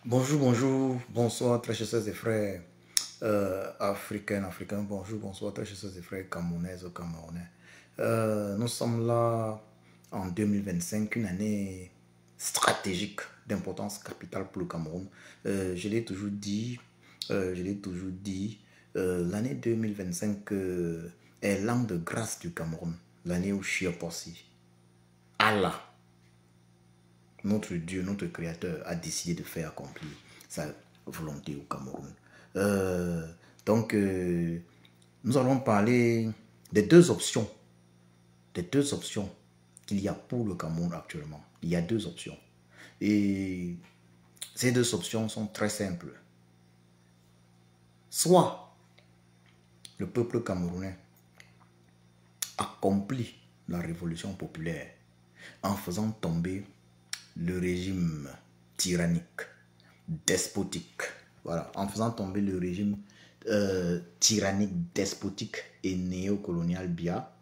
Bonjour, bonjour, bonsoir, très chers sœurs et frères africains, bonjour, bonsoir, très chers sœurs et frères camerounaises, camerounais. Nous sommes là en 2025, une année stratégique d'importance capitale pour le Cameroun. Je l'ai toujours dit, l'année 2025 est l'an de grâce du Cameroun, l'année où Chia Possi, Allah, notre Dieu, notre Créateur, a décidé de faire accomplir sa volonté au Cameroun. Euh, donc, nous allons parler des deux options qu'il y a pour le Cameroun actuellement. Il y a deux options. Et ces deux options sont très simples. Soit le peuple camerounais accomplit la révolution populaire en faisant tomber le régime tyrannique, despotique. Voilà, en faisant tomber le régime tyrannique, despotique et néocolonial Biya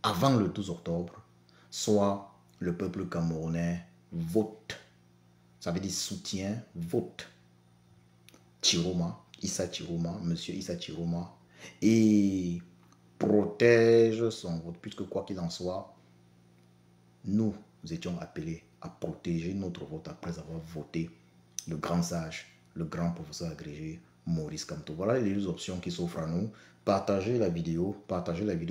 avant le 12 octobre, soit le peuple camerounais vote, ça veut dire soutien, vote Chiroma, Issa Chiroma, monsieur Issa Chiroma, et protège son vote, puisque quoi qu'il en soit, nous étions appelés à protéger notre vote après avoir voté le grand sage, le grand professeur agrégé Maurice Kamto. Voilà les deux options qui s'offrent à nous. Partagez la vidéo,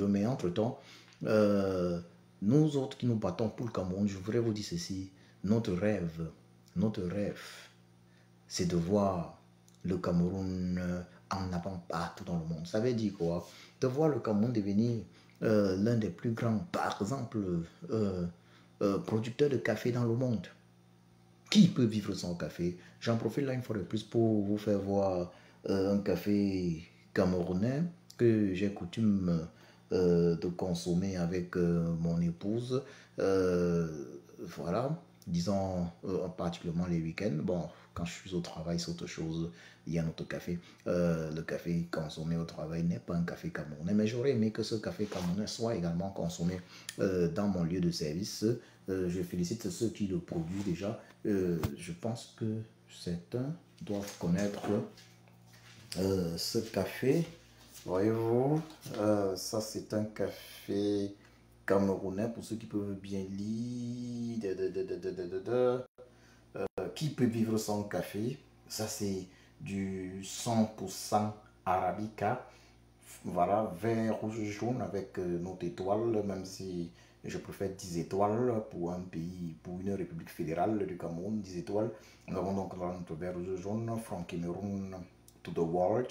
mais entre-temps, nous autres qui nous battons pour le Cameroun, je voudrais vous dire ceci, notre rêve, c'est de voir le Cameroun en avant partout dans le monde. Ça veut dire quoi? De voir le Cameroun devenir l'un des plus grands, par exemple, producteurs de café dans le monde. Qui peut vivre sans café? J'en profite là une fois de plus pour vous faire voir un café camerounais que j'ai coutume de consommer avec mon épouse. Voilà, disons particulièrement les week-ends. Bon, quand je suis au travail, c'est autre chose. Il y a notre café. Le café consommé au travail n'est pas un café camerounais, mais j'aurais aimé que ce café camerounais soit également consommé dans mon lieu de service. Je félicite ceux qui le produisent déjà. Je pense que certains doivent connaître ce café. Voyez-vous, ça c'est un café camerounais pour ceux qui peuvent bien lire. Qui peut vivre sans café? Ça c'est du 100% Arabica. Voilà, vert, rouge, jaune avec notre étoile, même si je préfère 10 étoiles pour un pays, pour une république fédérale du Cameroun, 10 étoiles. Nous avons donc là notre vert, rouge, jaune, from Cameroon to the world.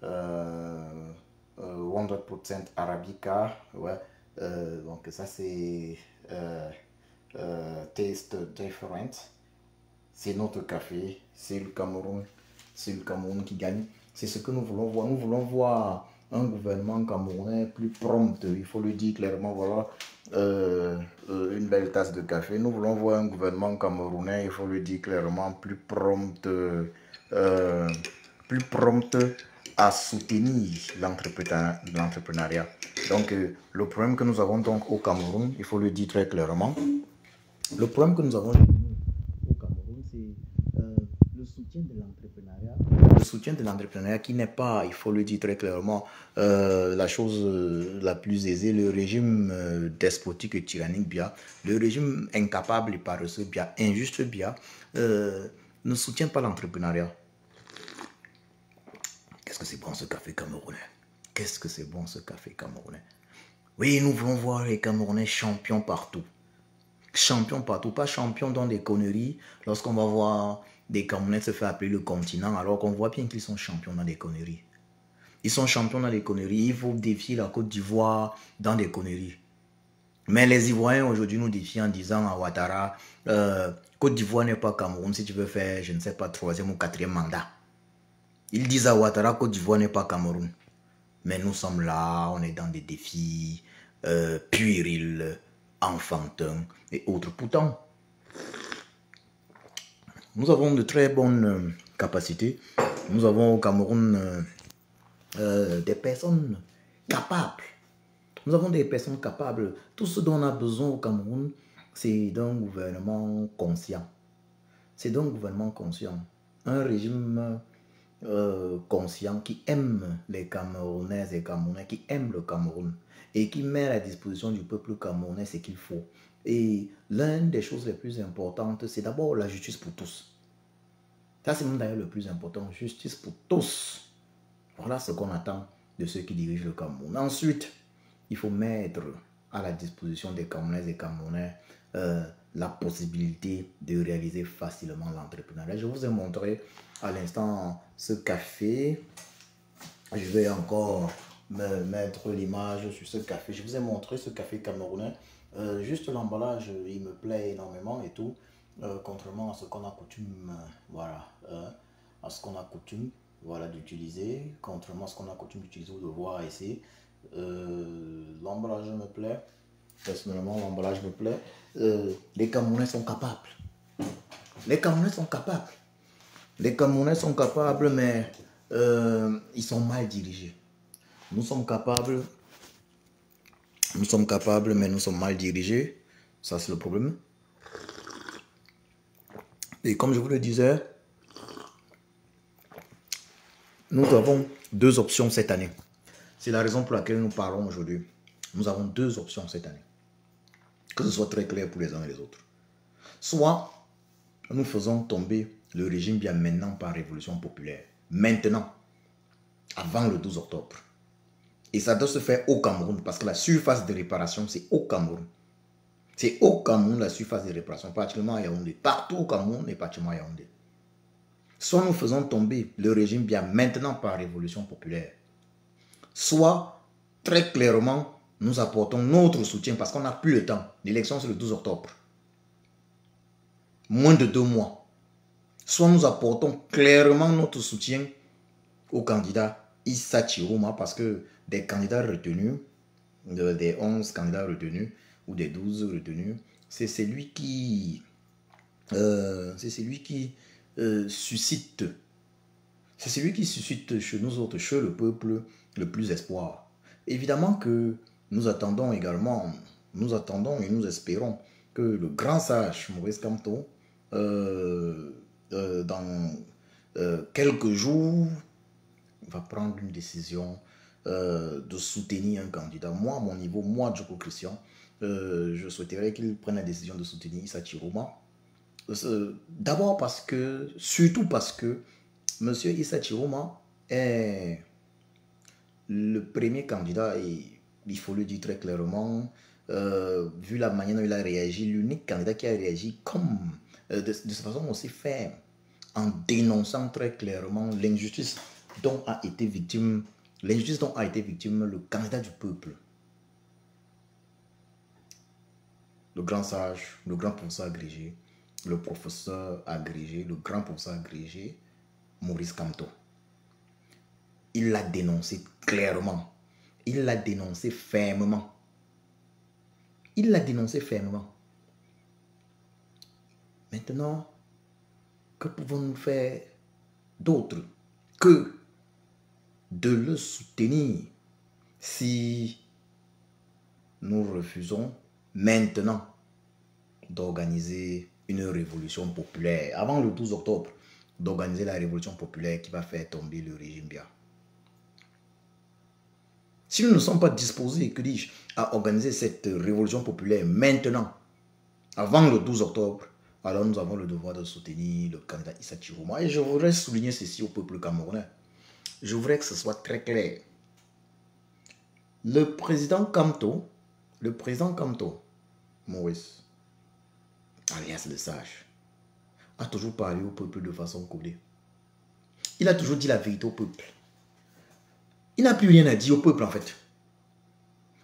100% Arabica, ouais. Donc ça c'est Taste Different. C'est notre café, c'est le Cameroun qui gagne. C'est ce que nous voulons voir. Nous voulons voir un gouvernement camerounais plus prompt, il faut le dire clairement, voilà, une belle tasse de café. Nous voulons voir un gouvernement camerounais, il faut le dire clairement, plus prompt à soutenir l'entrepreneuriat. Donc, le problème que nous avons donc au Cameroun, il faut le dire très clairement, le problème que nous avons au Cameroun, c'est le soutien de l'entrepreneuriat. Le soutien de l'entrepreneuriat qui n'est pas, il faut le dire très clairement, la chose la plus aisée. Le régime despotique et tyrannique Biya, le régime incapable et paresseux Biya, injuste Biya, ne soutient pas l'entrepreneuriat. Qu'est-ce que c'est bon ce café camerounais? Qu'est-ce que c'est bon ce café camerounais? Oui, nous voulons voir les Camerounais champions partout. Champion partout, pas champion dans des conneries. Lorsqu'on va voir des Camerounais se faire appeler le continent, alors qu'on voit bien qu'ils sont champions dans des conneries. Ils sont champions dans des conneries. Il faut défier la Côte d'Ivoire dans des conneries. Mais les Ivoiriens aujourd'hui nous défient en disant à Ouattara, Côte d'Ivoire n'est pas Cameroun si tu veux faire, je ne sais pas, 3e ou 4e mandat. Ils disent à Ouattara, Côte d'Ivoire n'est pas Cameroun. Mais nous sommes là, on est dans des défis puérils, enfantins et autres. Pourtant, nous avons de très bonnes capacités. Nous avons au Cameroun des personnes capables. Nous avons des personnes capables. Tout ce dont on a besoin au Cameroun, c'est d'un gouvernement conscient. C'est d'un gouvernement conscient. un régime conscient qui aime les Camerounaises et Camerounais, qui aime le Cameroun et qui met à la disposition du peuple camerounais ce qu'il faut. Et l'une des choses les plus importantes, c'est d'abord la justice pour tous. Ça, c'est même d'ailleurs le plus important, justice pour tous. Voilà ce qu'on attend de ceux qui dirigent le Cameroun. Ensuite, il faut mettre à la disposition des Camerounaises et Camerounais la possibilité de réaliser facilement l'entrepreneuriat. Je vous ai montré à l'instant ce café. Je vais encore me mettre l'image sur ce café. Je vous ai montré ce café camerounais. Juste l'emballage, il me plaît énormément et tout. Contrairement à ce qu'on a coutume, voilà, à ce qu'on a coutume, voilà, d'utiliser. Contrairement à ce qu'on a coutume d'utiliser ou de voir ici. L'emballage me plaît. Personnellement, l'emballage me plaît. Les Camerounais sont capables. Les Camerounais sont capables. Les Camerounais sont capables, mais ils sont mal dirigés. Nous sommes capables, mais nous sommes mal dirigés. Ça, c'est le problème. Et comme je vous le disais, nous avons deux options cette année. C'est la raison pour laquelle nous parlons aujourd'hui. Nous avons deux options cette année. Que ce soit très clair pour les uns et les autres. Soit nous faisons tomber le régime bien maintenant par révolution populaire. Maintenant, avant le 12 octobre. Et ça doit se faire au Cameroun parce que la surface de réparation, c'est au Cameroun. C'est au Cameroun la surface de réparation, particulièrement à Yaoundé. Partout au Cameroun et particulièrement à Yaoundé. Soit nous faisons tomber le régime bien maintenant par révolution populaire. Soit, très clairement, nous apportons notre soutien parce qu'on n'a plus le temps. L'élection, c'est le 12 octobre. Moins de 2 mois. Soit nous apportons clairement notre soutien au candidat Issa Chiroma parce que des candidats retenus, des 11 candidats retenus ou des 12 retenus, c'est celui qui suscite, c'est celui qui suscite chez nous autres, chez le peuple, le plus espoir. Évidemment que nous attendons également, nous attendons et nous espérons que le grand sage Maurice Kamto, dans quelques jours, va prendre une décision de soutenir un candidat. Moi, à mon niveau, moi, Djoko Christian, je souhaiterais qu'il prenne la décision de soutenir Issa Chiroma. D'abord parce que, surtout parce que M. Issa Chiroma est le premier candidat, et il faut le dire très clairement, vu la manière dont il a réagi, l'unique candidat qui a réagi comme, de cette façon aussi ferme, en dénonçant très clairement l'injustice dont a été victime, le candidat du peuple. Le grand sage, le grand professeur agrégé, le professeur agrégé, le grand professeur agrégé, Maurice Kamto. Il l'a dénoncé clairement. Il l'a dénoncé fermement. Il l'a dénoncé fermement. Maintenant, que pouvons-nous faire d'autre que de le soutenir si nous refusons maintenant d'organiser une révolution populaire, avant le 12 octobre, d'organiser la révolution populaire qui va faire tomber le régime Biya. Si nous ne sommes pas disposés, que dis-je, à organiser cette révolution populaire maintenant, avant le 12 octobre, alors nous avons le devoir de soutenir le candidat Issa Chiroma. Et je voudrais souligner ceci au peuple camerounais. Je voudrais que ce soit très clair. Le président Kamto, Maurice, alias le sage, a toujours parlé au peuple de façon collée. Il a toujours dit la vérité au peuple. Il n'a plus rien à dire au peuple en fait.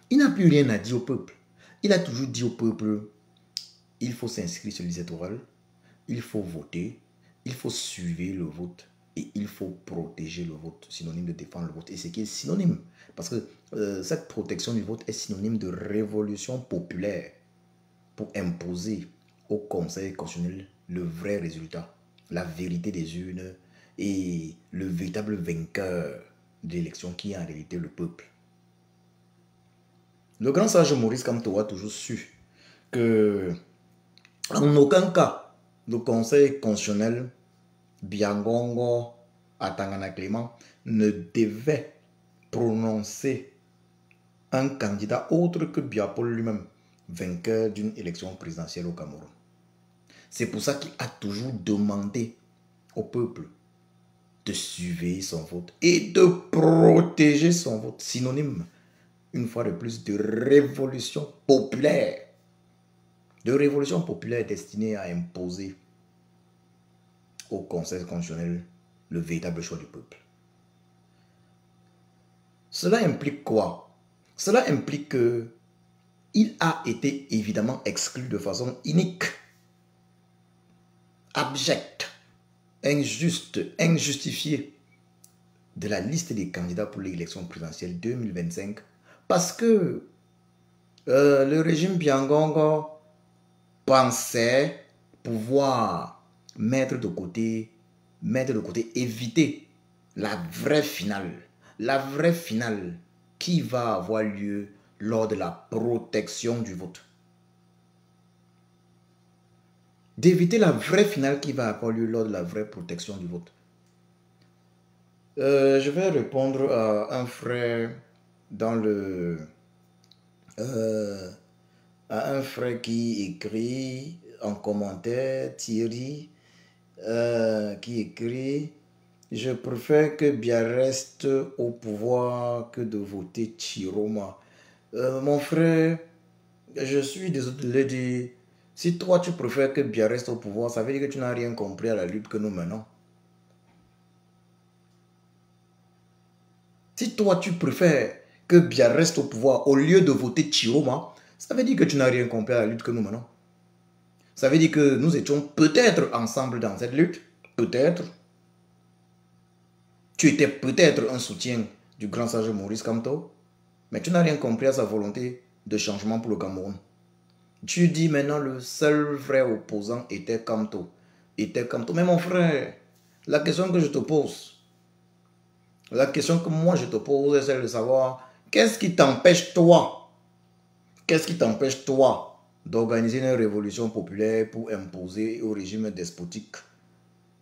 Il n'a plus rien à dire au peuple. Il a toujours dit au peuple, il faut s'inscrire sur les électorales, il faut voter, il faut suivre le vote et il faut protéger le vote, synonyme de défendre le vote. Et c'est qui est synonyme, parce que cette protection du vote est synonyme de révolution populaire pour imposer au Conseil constitutionnel le vrai résultat, la vérité des urnes et le véritable vainqueur de l'élection qui est en réalité le peuple. Le grand sage Maurice Kamto a toujours su que en aucun cas le Conseil constitutionnel Biangongo Atangana Clément ne devait prononcer un candidat autre que Biapol lui-même, vainqueur d'une élection présidentielle au Cameroun. C'est pour ça qu'il a toujours demandé au peuple de surveiller son vote et de protéger son vote. Synonyme, une fois de plus, de révolution populaire. De révolution populaire destinée à imposer au Conseil constitutionnel le véritable choix du peuple. Cela implique quoi? Cela implique qu'il a été évidemment exclu de façon inique, abjecte, injuste, injustifiée de la liste des candidats pour l'élection présidentielle 2025 parce que le régime Biangongo pensait pouvoir mettre de côté, éviter la vraie finale qui va avoir lieu lors de la protection du vote. D'éviter la vraie finale qui va avoir lieu lors de la vraie protection du vote. Je vais répondre à un frère dans le... à un frère qui écrit en commentaire, Thierry, qui écrit « Je préfère que Biya reste au pouvoir que de voter Chiroma. » Mon frère, je suis désolé de le dire, si toi tu préfères que Biya reste au pouvoir, ça veut dire que tu n'as rien compris à la lutte que nous menons. Si toi tu préfères que Biya reste au pouvoir au lieu de voter Chiroma, ça veut dire que tu n'as rien compris à la lutte que nous menons. Ça veut dire que nous étions peut-être ensemble dans cette lutte. Peut-être. Tu étais peut-être un soutien du grand sage Maurice Kamto. Mais tu n'as rien compris à sa volonté de changement pour le Cameroun. Tu dis maintenant le seul vrai opposant était Kamto. Mais mon frère, la question que je te pose, la question que moi je te pose est celle de savoir qu'est-ce qui t'empêche toi d'organiser une révolution populaire pour imposer au régime despotique,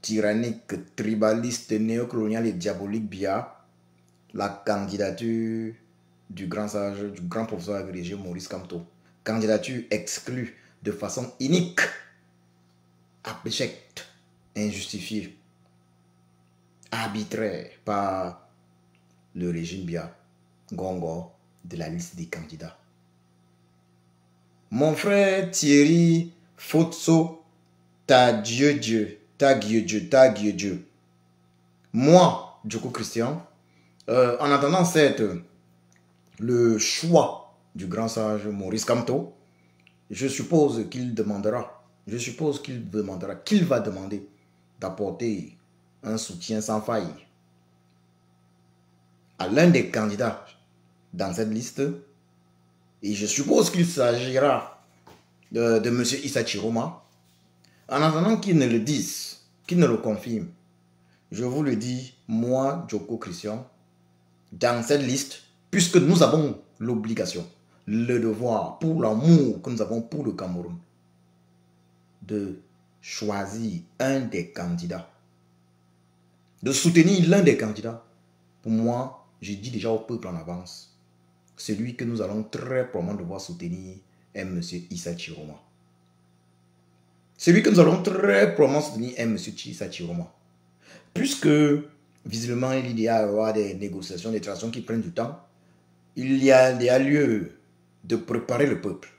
tyrannique, tribaliste, néocolonial et diabolique Biya la candidature du grand sage, du grand professeur agrégé Maurice Kamto. Candidature exclue de façon inique, abjecte, injustifiée, arbitraire par le régime Biya Gongo de la liste des candidats. Mon frère Thierry Fotso, ta Dieu. Moi, Djoko Christian, en attendant le choix du grand sage Maurice Kamto, je suppose qu'il va demander d'apporter un soutien sans faille à l'un des candidats dans cette liste. Et je suppose qu'il s'agira de M. Issa Chiroma. En attendant qu'il ne le dise, qu'il ne le confirme, je vous le dis, moi, Djoko Christian, dans cette liste, puisque nous avons l'obligation, le devoir, pour l'amour que nous avons pour le Cameroun, de choisir un des candidats, de soutenir l'un des candidats. Pour moi, je dis déjà au peuple en avance, celui que nous allons très probablement devoir soutenir est M. Issa Chiroma. Celui que nous allons très probablement soutenir est M. Issa Chiroma. Puisque, visiblement, il y a des négociations, des transactions qui prennent du temps, il y a lieu de préparer le peuple.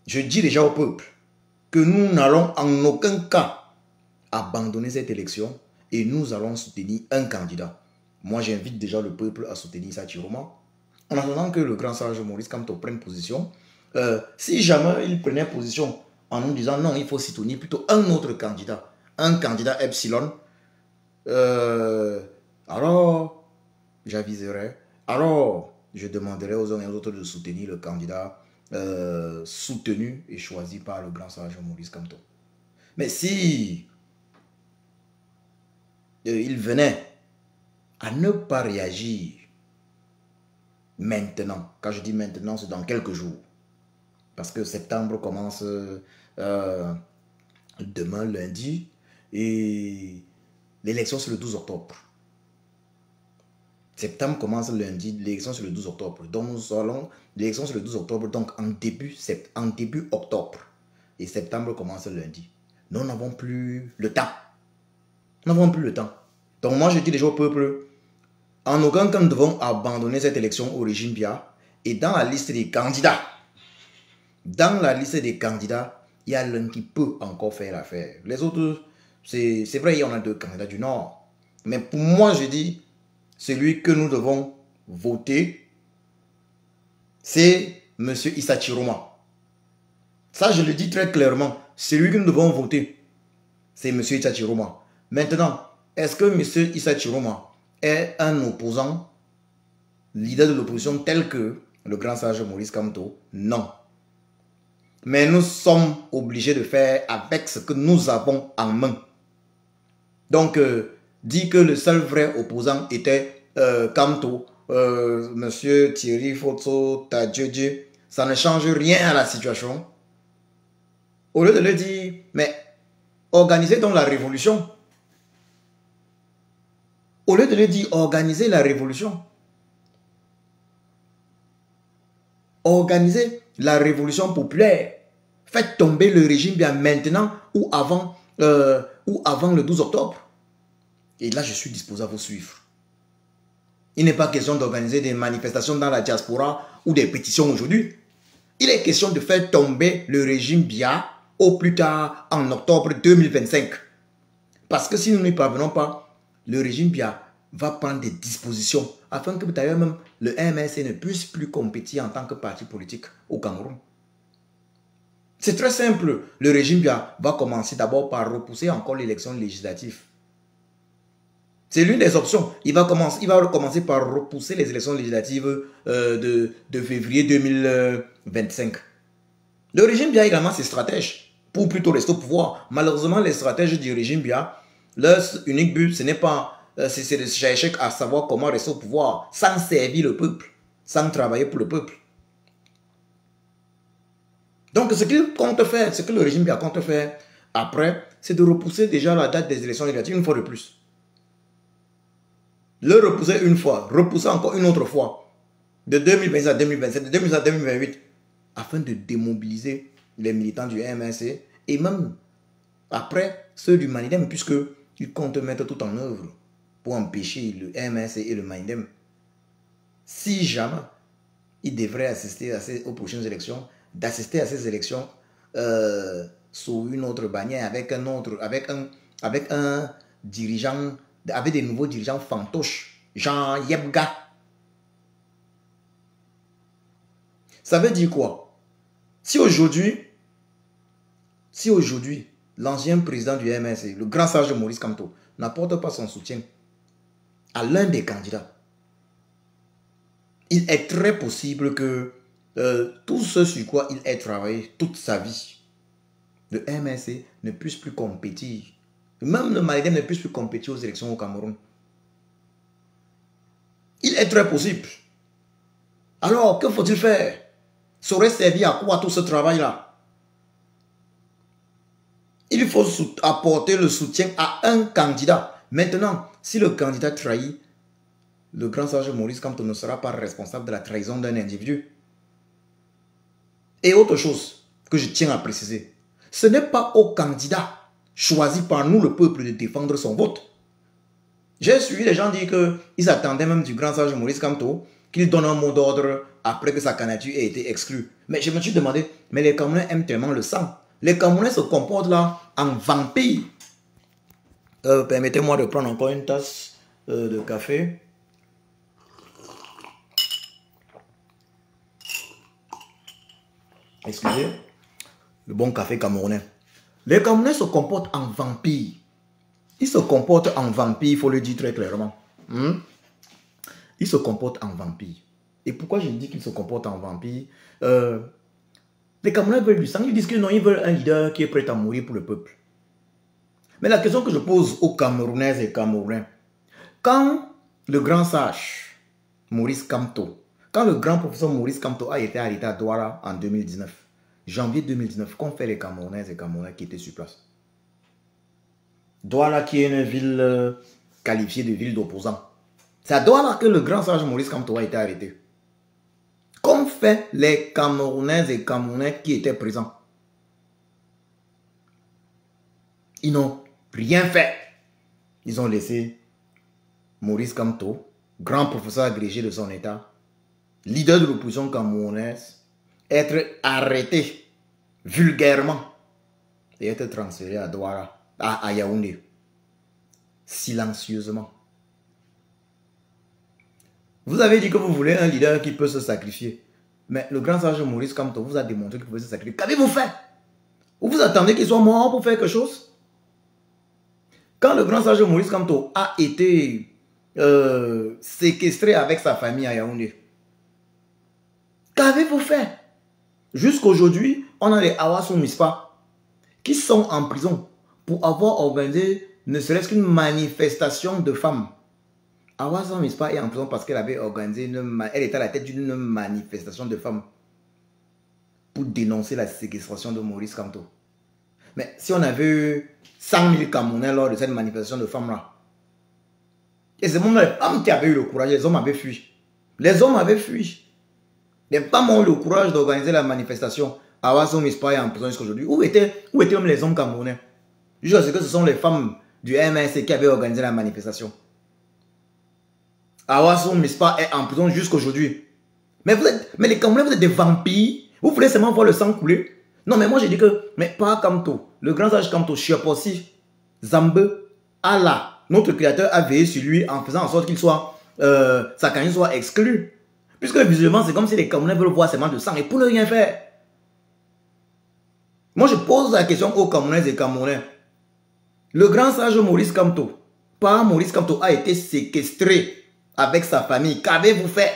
Je dis déjà au peuple que nous n'allons en aucun cas abandonner cette élection et nous allons soutenir un candidat. Moi, j'invite déjà le peuple à soutenir Issa Chiroma. En attendant que le grand sage Maurice Kamto prenne position, si jamais il prenait position en nous disant non, il faut soutenir plutôt un autre candidat, un candidat Epsilon, alors j'aviserai, alors je demanderai aux uns et aux autres de soutenir le candidat soutenu et choisi par le grand sage Maurice Kamto. Mais si il venait à ne pas réagir maintenant, quand je dis maintenant, c'est dans quelques jours, parce que septembre commence demain lundi, et L'élection, c'est le 12 octobre. Septembre commence lundi, l'élection, c'est le 12 octobre. Donc, nous allons, l'élection, c'est le 12 octobre, donc en début octobre. Et septembre commence lundi. Nous n'avons plus le temps. Nous n'avons plus le temps. Donc, moi, je dis déjà au peuple, en aucun cas, nous devons abandonner cette élection au régime Biya. Et dans la liste des candidats, il y a l'un qui peut encore faire l'affaire. Les autres, c'est vrai, il y en a deux candidats du Nord. Mais pour moi, je dis, celui que nous devons voter, c'est M. Issa Chiroma. Ça, je le dis très clairement. Celui que nous devons voter, c'est M. Issa Chiroma. Maintenant, est-ce que M. Issa Chiroma est un opposant, leader de l'opposition tel que le grand sage Maurice Kamto? Non. Mais nous sommes obligés de faire avec ce que nous avons en main. Donc, dit que le seul vrai opposant était Kamto, Monsieur Thierry Fotso Tadjedje, ça ne change rien à la situation. Au lieu de le dire, mais organisez donc la révolution. Au lieu de le dire, organisez la révolution. Organisez la révolution populaire. Faites tomber le régime bien maintenant ou avant le 12 octobre. Et là, je suis disposé à vous suivre. Il n'est pas question d'organiser des manifestations dans la diaspora ou des pétitions aujourd'hui. Il est question de faire tomber le régime Biya au plus tard en octobre 2025. Parce que si nous n'y parvenons pas, le régime Biya va prendre des dispositions afin que d'ailleurs même le MNC ne puisse plus compétir en tant que parti politique au Cameroun. C'est très simple. Le régime Biya va commencer d'abord par repousser encore l'élection législative. C'est l'une des options. Il va commencer par repousser les élections législatives de février 2025. Le régime Biya également ses stratèges pour plutôt rester au pouvoir. Malheureusement, les stratèges du régime Biya, leur unique but, ce n'est pas c'est de chercher à savoir comment rester au pouvoir sans servir le peuple, sans travailler pour le peuple. Donc, ce qu'il compte faire, ce que le régime Biya compte faire après, c'est de repousser déjà la date des élections législatives une fois de plus. Le repousser une fois, repousser encore une autre fois, de 2026 à 2027, de 2027 à 2028, afin de démobiliser les militants du MNC et même après ceux du Manidem, puisqu'ils comptent mettre tout en œuvre pour empêcher le MNC et le Manidem. Si jamais ils devraient assister aux prochaines élections, d'assister à ces élections sous une autre bannière, avec un dirigeant, avec des nouveaux dirigeants fantoches, Jean Yebga. Ça veut dire quoi? Si aujourd'hui, l'ancien président du MNC, le grand sage Maurice Kamto, n'apporte pas son soutien à l'un des candidats, il est très possible que tout ce sur quoi il ait travaillé toute sa vie, le MNC ne puisse plus compétir. Même le Malidem ne puisse plus compétir aux élections au Cameroun. Il est très possible. Alors, que faut-il faire? Ça aurait servi à quoi tout ce travail-là? Il faut apporter le soutien à un candidat. Maintenant, si le candidat trahit, le grand sage Maurice Kamto ne sera pas responsable de la trahison d'un individu. Et autre chose que je tiens à préciser, ce n'est pas au candidat choisi par nous, le peuple, de défendre son vote. J'ai suivi les gens dire qu'ils attendaient même du grand sage Maurice Kamto qu'il donne un mot d'ordre après que sa candidature ait été exclue. Mais je me suis demandé, mais les Camerounais aiment tellement le sang. Les Camerounais se comportent là en vampires. Permettez-moi de prendre encore une tasse de café. Excusez, le bon café camerounais. Les Camerounais se comportent en vampires. Ils se comportent en vampires, il faut le dire très clairement. Ils se comportent en vampires. Et pourquoi je dis qu'ils se comportent en vampires? Les Camerounais veulent du sang. Ils disent que non, ils veulent un leader qui est prêt à mourir pour le peuple. Mais la question que je pose aux Camerounaises et Camerounais, quand le grand sage Maurice Kamto, quand le grand professeur Maurice Kamto a été arrêté à Douala en 2019, janvier 2019, qu'ont fait les Camerounaises et Camerounais qui étaient sur place? Douala qui est une ville qualifiée de ville d'opposants. C'est à Douala que le grand sage Maurice Kamto a été arrêté. Qu'ont fait les Camerounaises et Camerounais qui étaient présents? Ils n'ont rien fait. Ils ont laissé Maurice Kamto, grand professeur agrégé de son état, leader de l'opposition camerounaise, être arrêté vulgairement et être transféré à Douala, à Yaoundé, silencieusement. Vous avez dit que vous voulez un leader qui peut se sacrifier. Mais le grand sage Maurice Kamto vous a démontré qu'il pouvait se sacrifier. Qu'avez-vous fait? Ou vous attendez qu'il soit mort pour faire quelque chose? Quand le grand sage Maurice Kamto a été séquestré avec sa famille à Yaoundé, qu'avez-vous fait? Jusqu'aujourd'hui, on a les Awason Mispa qui sont en prison pour avoir organisé ne serait-ce qu'une manifestation de femmes. Awason Mispa est en prison parce qu'elle avait organisé elle était à la tête d'une manifestation de femmes pour dénoncer la séquestration de Maurice Kamto. Mais si on avait eu 100 000 Camerounais lors de cette manifestation de femmes-là, et c'est même les femmes qui avaient eu le courage, les hommes avaient fui. Les hommes avaient fui. Les femmes ont eu le courage d'organiser la manifestation. Awason Mispa est en prison jusqu'aujourd'hui. Où étaient même les hommes camerounais? Jusqu'à ce que ce sont les femmes du MNC qui avaient organisé la manifestation. Awason Mispa est en prison jusqu'aujourd'hui. Mais les Camerounais, vous êtes des vampires. Vous voulez seulement voir le sang couler? Non, mais moi j'ai dit que, mais pas Kamto. Le grand sage Kamto, Chiapossi, Zambe, Allah, notre créateur a veillé sur lui en faisant en sorte qu'il soit, sa carrière soit exclue. Puisque visuellement, c'est comme si les Camerounais veulent voir seulement de sang et pour ne rien faire. Moi, je pose la question aux Camerounais et Camerounais. Le grand sage Maurice Kamto, par Maurice Kamto, a été séquestré avec sa famille. Qu'avez-vous fait?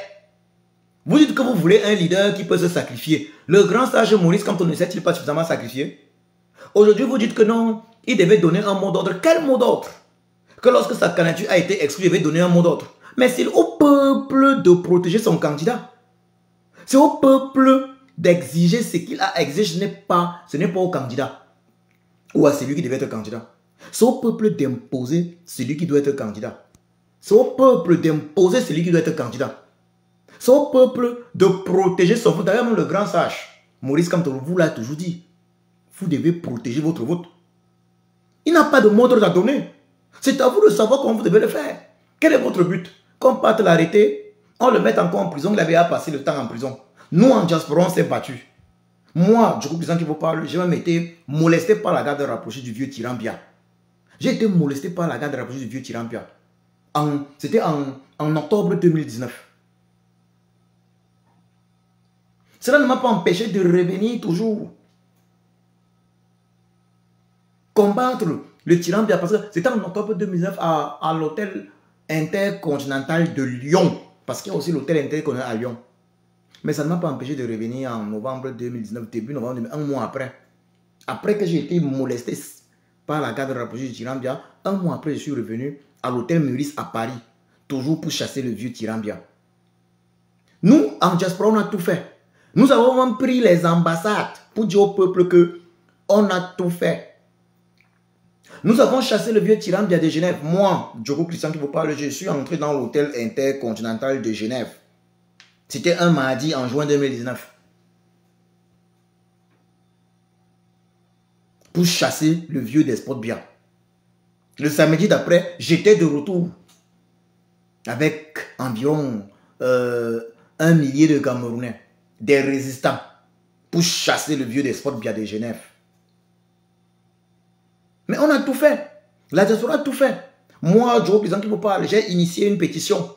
Vous dites que vous voulez un leader qui peut se sacrifier. Le grand sage Maurice Kamto ne s'est-il pas suffisamment sacrifié? Aujourd'hui, vous dites que non, il devait donner un mot d'ordre. Quel mot d'ordre? Que lorsque sa candidature a été exclue, il devait donner un mot d'ordre. Mais c'est au peuple de protéger son candidat. C'est au peuple d'exiger ce qu'il a exigé. Ce n'est pas au candidat ou à celui qui devait être candidat. C'est au peuple d'imposer celui qui doit être candidat. C'est au peuple d'imposer celui qui doit être candidat. C'est au peuple de protéger son vote. D'ailleurs, le grand sage, Maurice Kamto, vous l'a toujours dit. Vous devez protéger votre vote. Il n'a pas de mot d'ordre à donner. C'est à vous de savoir comment vous devez le faire. Quel est votre but? Qu'on parte l'arrêter, on le mette encore en prison, il avait à passer le temps en prison. Nous, en diaspora, on s'est battus. Moi, du coup, les gens qui vous parlent, j'ai même été molesté par la garde rapprochée du vieux Tirambia. J'ai été molesté par la garde rapprochée du vieux Tirambia. C'était en octobre 2019. Cela ne m'a pas empêché de revenir toujours. Combattre le Tirambia, parce que c'était en octobre 2019 à l'hôtel intercontinental de Lyon. Parce qu'il y a aussi l'hôtel intercontinental à Lyon. Mais ça ne m'a pas empêché de revenir en novembre 2019, début novembre 2019, un mois après. Après que j'ai été molesté par la garde rapprochée du Tirambia, un mois après, je suis revenu à l'hôtel Meurice à Paris, toujours pour chasser le vieux Tirambia. Nous, en diaspora, on a tout fait. Nous avons même pris les ambassades pour dire au peuple que on a tout fait. Nous avons chassé le vieux Tirambia de Genève. Moi, Djoko Christian qui vous parle, je suis entré dans l'hôtel intercontinental de Genève. C'était un mardi en juin 2019. Pour chasser le vieux Despote Bia. Le samedi d'après, j'étais de retour. Avec environ 1 millier de Camerounais. Des résistants. Pour chasser le vieux Despote Bia de Genève. Mais on a tout fait. La diaspora a tout fait. Moi, Joe, qui vous parle, j'ai initié une pétition.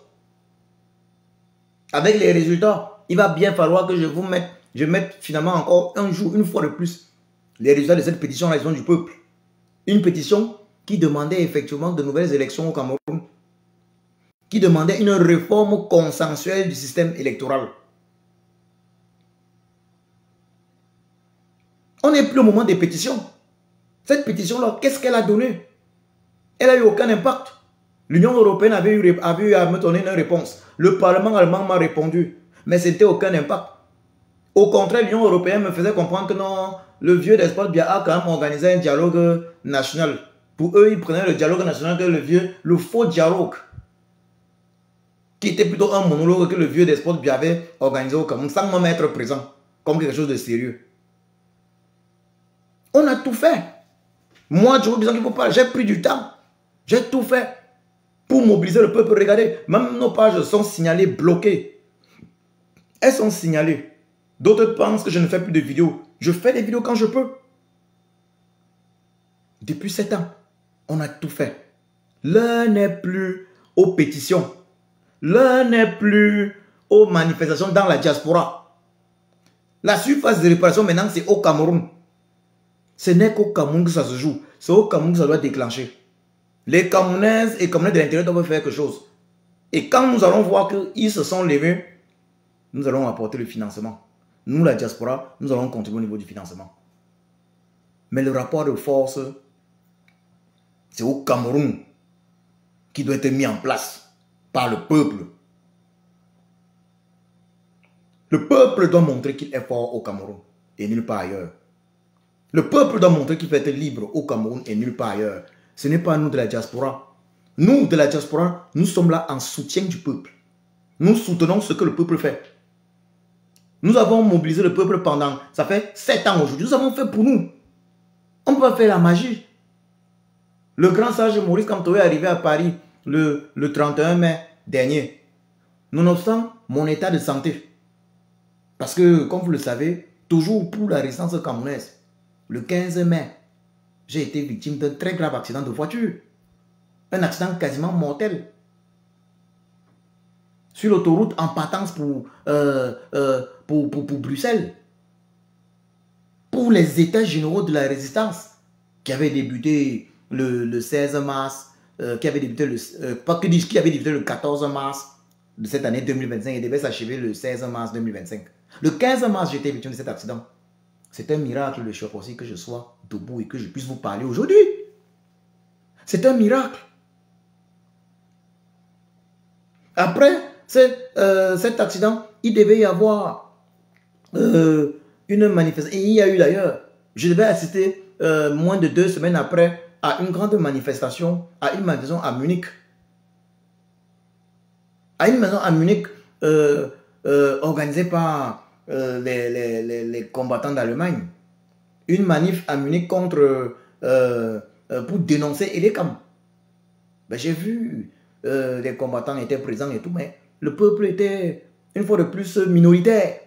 Avec les résultats, il va bien falloir que je mette finalement encore un jour, une fois de plus, les résultats de cette pétition à la du peuple. Une pétition qui demandait effectivement de nouvelles élections au Cameroun. Qui demandait une réforme consensuelle du système électoral. On n'est plus au moment des pétitions. Cette pétition-là, qu'est-ce qu'elle a donné? Elle n'a eu aucun impact. L'Union européenne avait eu à me donner une réponse. Le Parlement allemand m'a répondu. Mais ce n'était aucun impact. Au contraire, l'Union européenne me faisait comprendre que non, le vieux Despote Bia a quand même organisé un dialogue national. Pour eux, ils prenaient le dialogue national que le faux dialogue, qui était plutôt un monologue que le vieux despote Biya avait organisé au Cameroun, sans même être présent, comme quelque chose de sérieux. On a tout fait. Moi, je vous dis qu'il faut pas, j'ai pris du temps. J'ai tout fait pour mobiliser le peuple. Regardez, même nos pages sont signalées, bloquées. Elles sont signalées. D'autres pensent que je ne fais plus de vidéos. Je fais des vidéos quand je peux. Depuis 7 ans, on a tout fait. L'heure n'est plus aux pétitions. L'heure n'est plus aux manifestations dans la diaspora. La surface de réparation maintenant, c'est au Cameroun. Ce n'est qu'au Cameroun que ça se joue. C'est au Cameroun que ça doit déclencher. Les Camerounaises et Camerounais de l'intérieur doivent faire quelque chose. Et quand nous allons voir qu'ils se sont levés, nous allons apporter le financement. Nous, la diaspora, nous allons contribuer au niveau du financement. Mais le rapport de force, c'est au Cameroun qui doit être mis en place par le peuple. Le peuple doit montrer qu'il est fort au Cameroun et nulle part ailleurs. Le peuple doit montrer qu'il peut être libre au Cameroun et nulle part ailleurs. Ce n'est pas nous de la diaspora. Nous, de la diaspora, nous sommes là en soutien du peuple. Nous soutenons ce que le peuple fait. Nous avons mobilisé le peuple pendant, ça fait 7 ans aujourd'hui. Nous avons fait pour nous. On ne peut pas faire la magie. Le grand sage Maurice Kamto est arrivé à Paris le 31 mai dernier. Nonobstant mon état de santé. Parce que, comme vous le savez, toujours pour la résistance camerounaise, le 15 mai, j'ai été victime d'un très grave accident de voiture. Un accident quasiment mortel. Sur l'autoroute en partance pour Bruxelles. Pour les états généraux de la résistance qui avaient débuté le 16 mars, qui avait débuté le 14 mars de cette année 2025 et devait s'achever le 16 mars 2025. Le 15 mars, j'étais victime de cet accident. C'est un miracle de choc aussi que je sois debout et que je puisse vous parler aujourd'hui. C'est un miracle. Après cet accident, il devait y avoir une manifestation. Et il y a eu d'ailleurs, je devais assister moins de 2 semaines après à une grande manifestation, à une manifestation à Munich. À une maison à Munich organisée par les combattants d'Allemagne. Une manif à Munich contre pour dénoncer Elekam. Ben, j'ai vu les combattants étaient présents et tout, mais le peuple était une fois de plus minoritaire.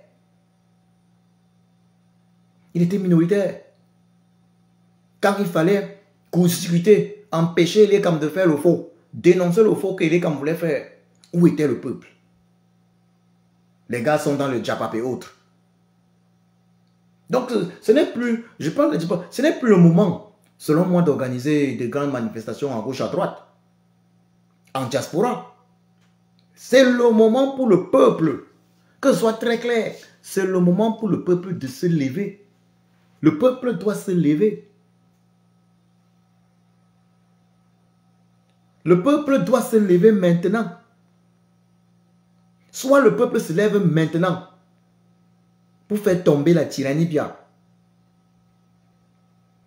Il était minoritaire. Quand il fallait court-circuiter, empêcher Elekam de faire le faux, dénoncer le faux qu'Elekam voulait faire, où était le peuple? Les gars sont dans le Djapap et autres. Donc, ce n'est plus, ce n'est plus le moment, selon moi, d'organiser de grandes manifestations à gauche, à droite, en diaspora. C'est le moment pour le peuple, que ce soit très clair, c'est le moment pour le peuple de se lever. Le peuple doit se lever. Le peuple doit se lever maintenant. Soit le peuple se lève maintenant pour faire tomber la tyrannie Biya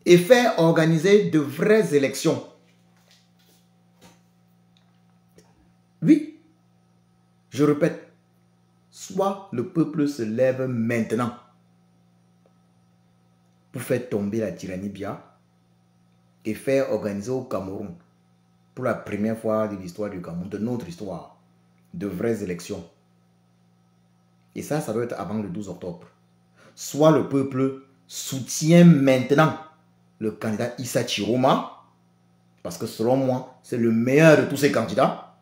et faire organiser de vraies élections. Oui, je répète, soit le peuple se lève maintenant pour faire tomber la tyrannie Biya et faire organiser au Cameroun, pour la première fois de l'histoire du Cameroun, de notre histoire, de vraies élections. Et ça doit être avant le 12 octobre. Soit le peuple soutient maintenant le candidat Issa Chiroma, parce que selon moi, c'est le meilleur de tous ces candidats,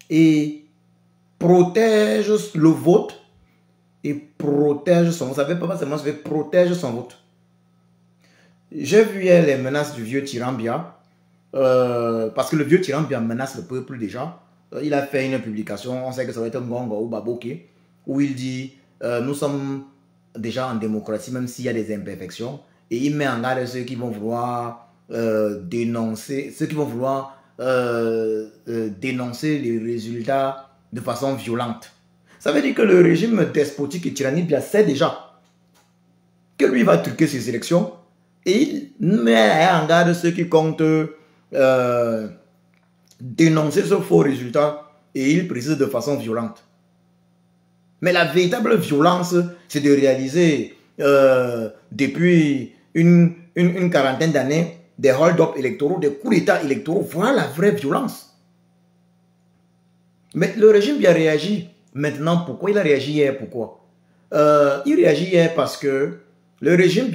et protège le vote, et protège son vote. Vous savez, pas seulement protège son vote. J'ai vu hier les menaces du vieux tyran Biya, parce que le vieux tyran Biya menace le peuple déjà. Il a fait une publication, on sait que ça va être Ngongo ou Baboké, où il dit nous sommes déjà en démocratie, même s'il y a des imperfections, et il met en garde ceux qui vont vouloir dénoncer, dénoncer les résultats de façon violente. Ça veut dire que le régime despotique et tyrannique Biya sait déjà que lui va truquer ses élections Et il met en garde ceux qui comptent dénoncer ce faux résultat et il précise de façon violente. Mais la véritable violence, c'est de réaliser depuis une quarantaine d'années des hold-up électoraux, des coups d'état électoraux. Voilà la vraie violence. Mais le régime a réagi. Maintenant, pourquoi il a réagi hier? Pourquoi? Il réagit hier parce que le régime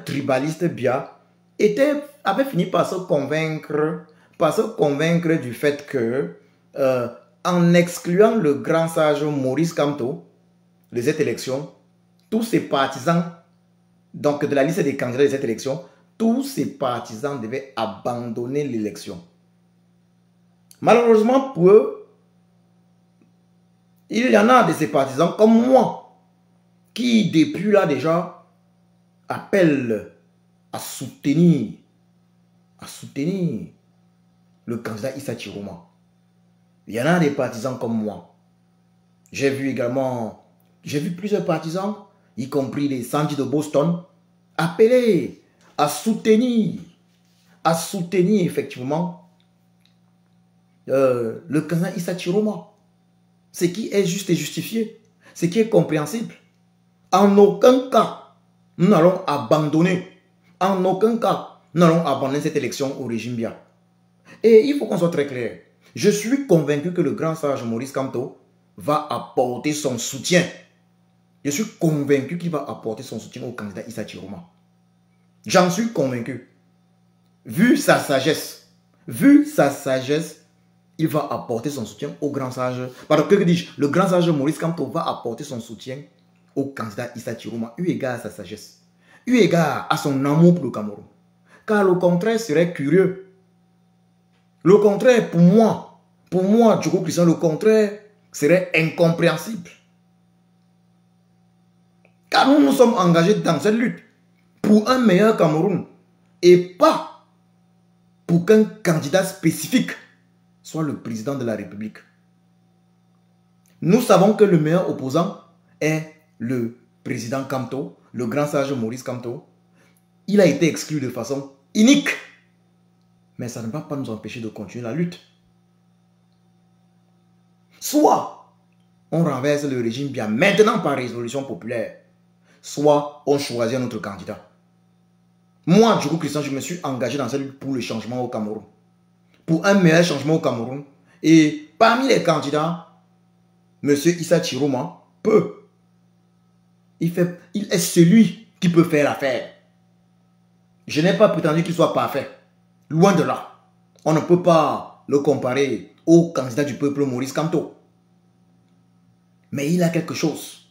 tribaliste Biya avait fini par se convaincre du fait que en excluant le grand sage Maurice Kamto de cette élection, tous ses partisans, donc de la liste des candidats de cette élection, tous ses partisans devaient abandonner l'élection. Malheureusement pour eux, il y en a de ces partisans comme moi qui depuis là déjà appellent à soutenir le candidat Issa Chiroma. Il y en a des partisans comme moi. J'ai vu plusieurs partisans, y compris les Sandy de Boston, appeler à soutenir effectivement le candidat Issa Chiroma. Ce qui est juste et justifié, ce qui est compréhensible. En aucun cas, nous n'allons abandonner. En aucun cas, nous n'allons abandonner cette élection au régime Biya. Et il faut qu'on soit très clair. Je suis convaincu que le grand sage Maurice Kamto va apporter son soutien. Je suis convaincu qu'il va apporter son soutien au candidat Issa Chiroma. J'en suis convaincu. Vu sa sagesse, il va apporter son soutien au grand sage. Pardon, que dis-je? Le grand sage Maurice Kamto va apporter son soutien au candidat Issa Chiroma, eu égard à sa sagesse, eu égard à son amour pour le Cameroun. Car le contraire serait curieux. Le contraire, pour moi, Djoko Christian, le contraire serait incompréhensible. Car nous nous sommes engagés dans cette lutte pour un meilleur Cameroun et pas pour qu'un candidat spécifique soit le président de la République. Nous savons que le meilleur opposant est le président Kamto, le grand sage Maurice Kamto. Il a été exclu de façon inique. Mais ça ne va pas nous empêcher de continuer la lutte. Soit on renverse le régime Biya maintenant par résolution populaire, soit on choisit un autre candidat. Moi, Djoko Christian, je me suis engagé dans cette lutte pour le changement au Cameroun. Pour un meilleur changement au Cameroun. Et parmi les candidats, M. Issa Chiroma il est celui qui peut faire l'affaire. Je n'ai pas prétendu qu'il soit parfait. Loin de là. On ne peut pas le comparer au candidat du peuple Maurice Kamto. Mais il a quelque chose.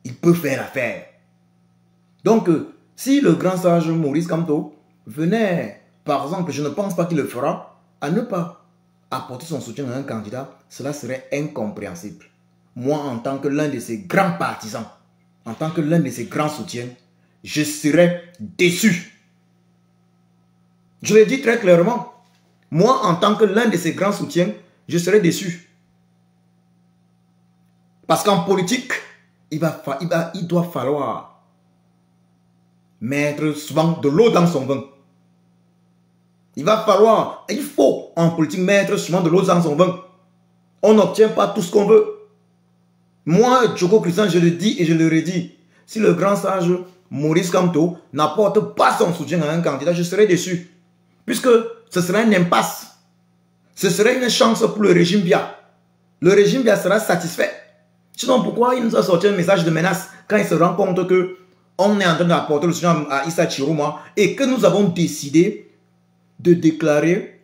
Il peut faire l'affaire. Donc, si le grand sage Maurice Kamto venait, par exemple, je ne pense pas qu'il le fera, à ne pas apporter son soutien à un candidat, cela serait incompréhensible. Moi, en tant que l'un de ses grands partisans, en tant que l'un de ses grands soutiens, je serais déçu. Je le dis très clairement. Moi, en tant que l'un de ses grands soutiens, je serais déçu. Parce qu'en politique, il doit falloir mettre souvent de l'eau dans son vin. Il faut en politique mettre souvent de l'eau dans son vin. On n'obtient pas tout ce qu'on veut. Moi, Djoko Christian, je le dis et je le redis. Si le grand sage Maurice Kamto n'apporte pas son soutien à un candidat, je serai déçu. Puisque ce serait une impasse. Ce serait une chance pour le régime Biya. Le régime Biya sera satisfait. Sinon, pourquoi il nous a sorti un message de menace quand il se rend compte que on est en train d'apporter le soutien à Issa Chiroma et que nous avons décidé de déclarer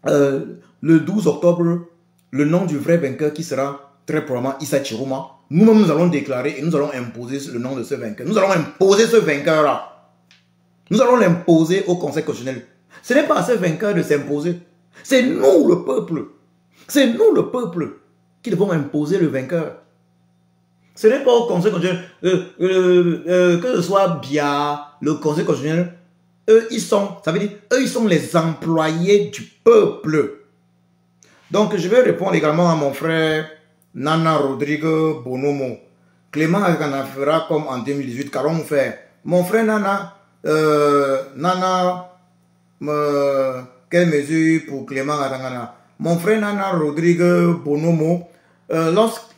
le 12 octobre le nom du vrai vainqueur qui sera très probablement Issa Chiroma. Nous-mêmes, nous allons déclarer et nous allons imposer le nom de ce vainqueur. Nous allons imposer ce vainqueur-là. Nous allons l'imposer au Conseil constitutionnel. Ce n'est pas à ce vainqueur de s'imposer. C'est nous, le peuple. C'est nous, le peuple, qui devons imposer le vainqueur. Ce n'est pas au Conseil constitutionnel, que ce soit Biya, le Conseil constitutionnel, eux, ils sont les employés du peuple. Donc, je vais répondre également à mon frère Nana Rodrigue Bonomo. Clément Aganafera comme en 2018, car mon frère, mon frère Nana, quelle mesure pour Clément Atangana? Mon frère Nana Rodrigue Bonomo,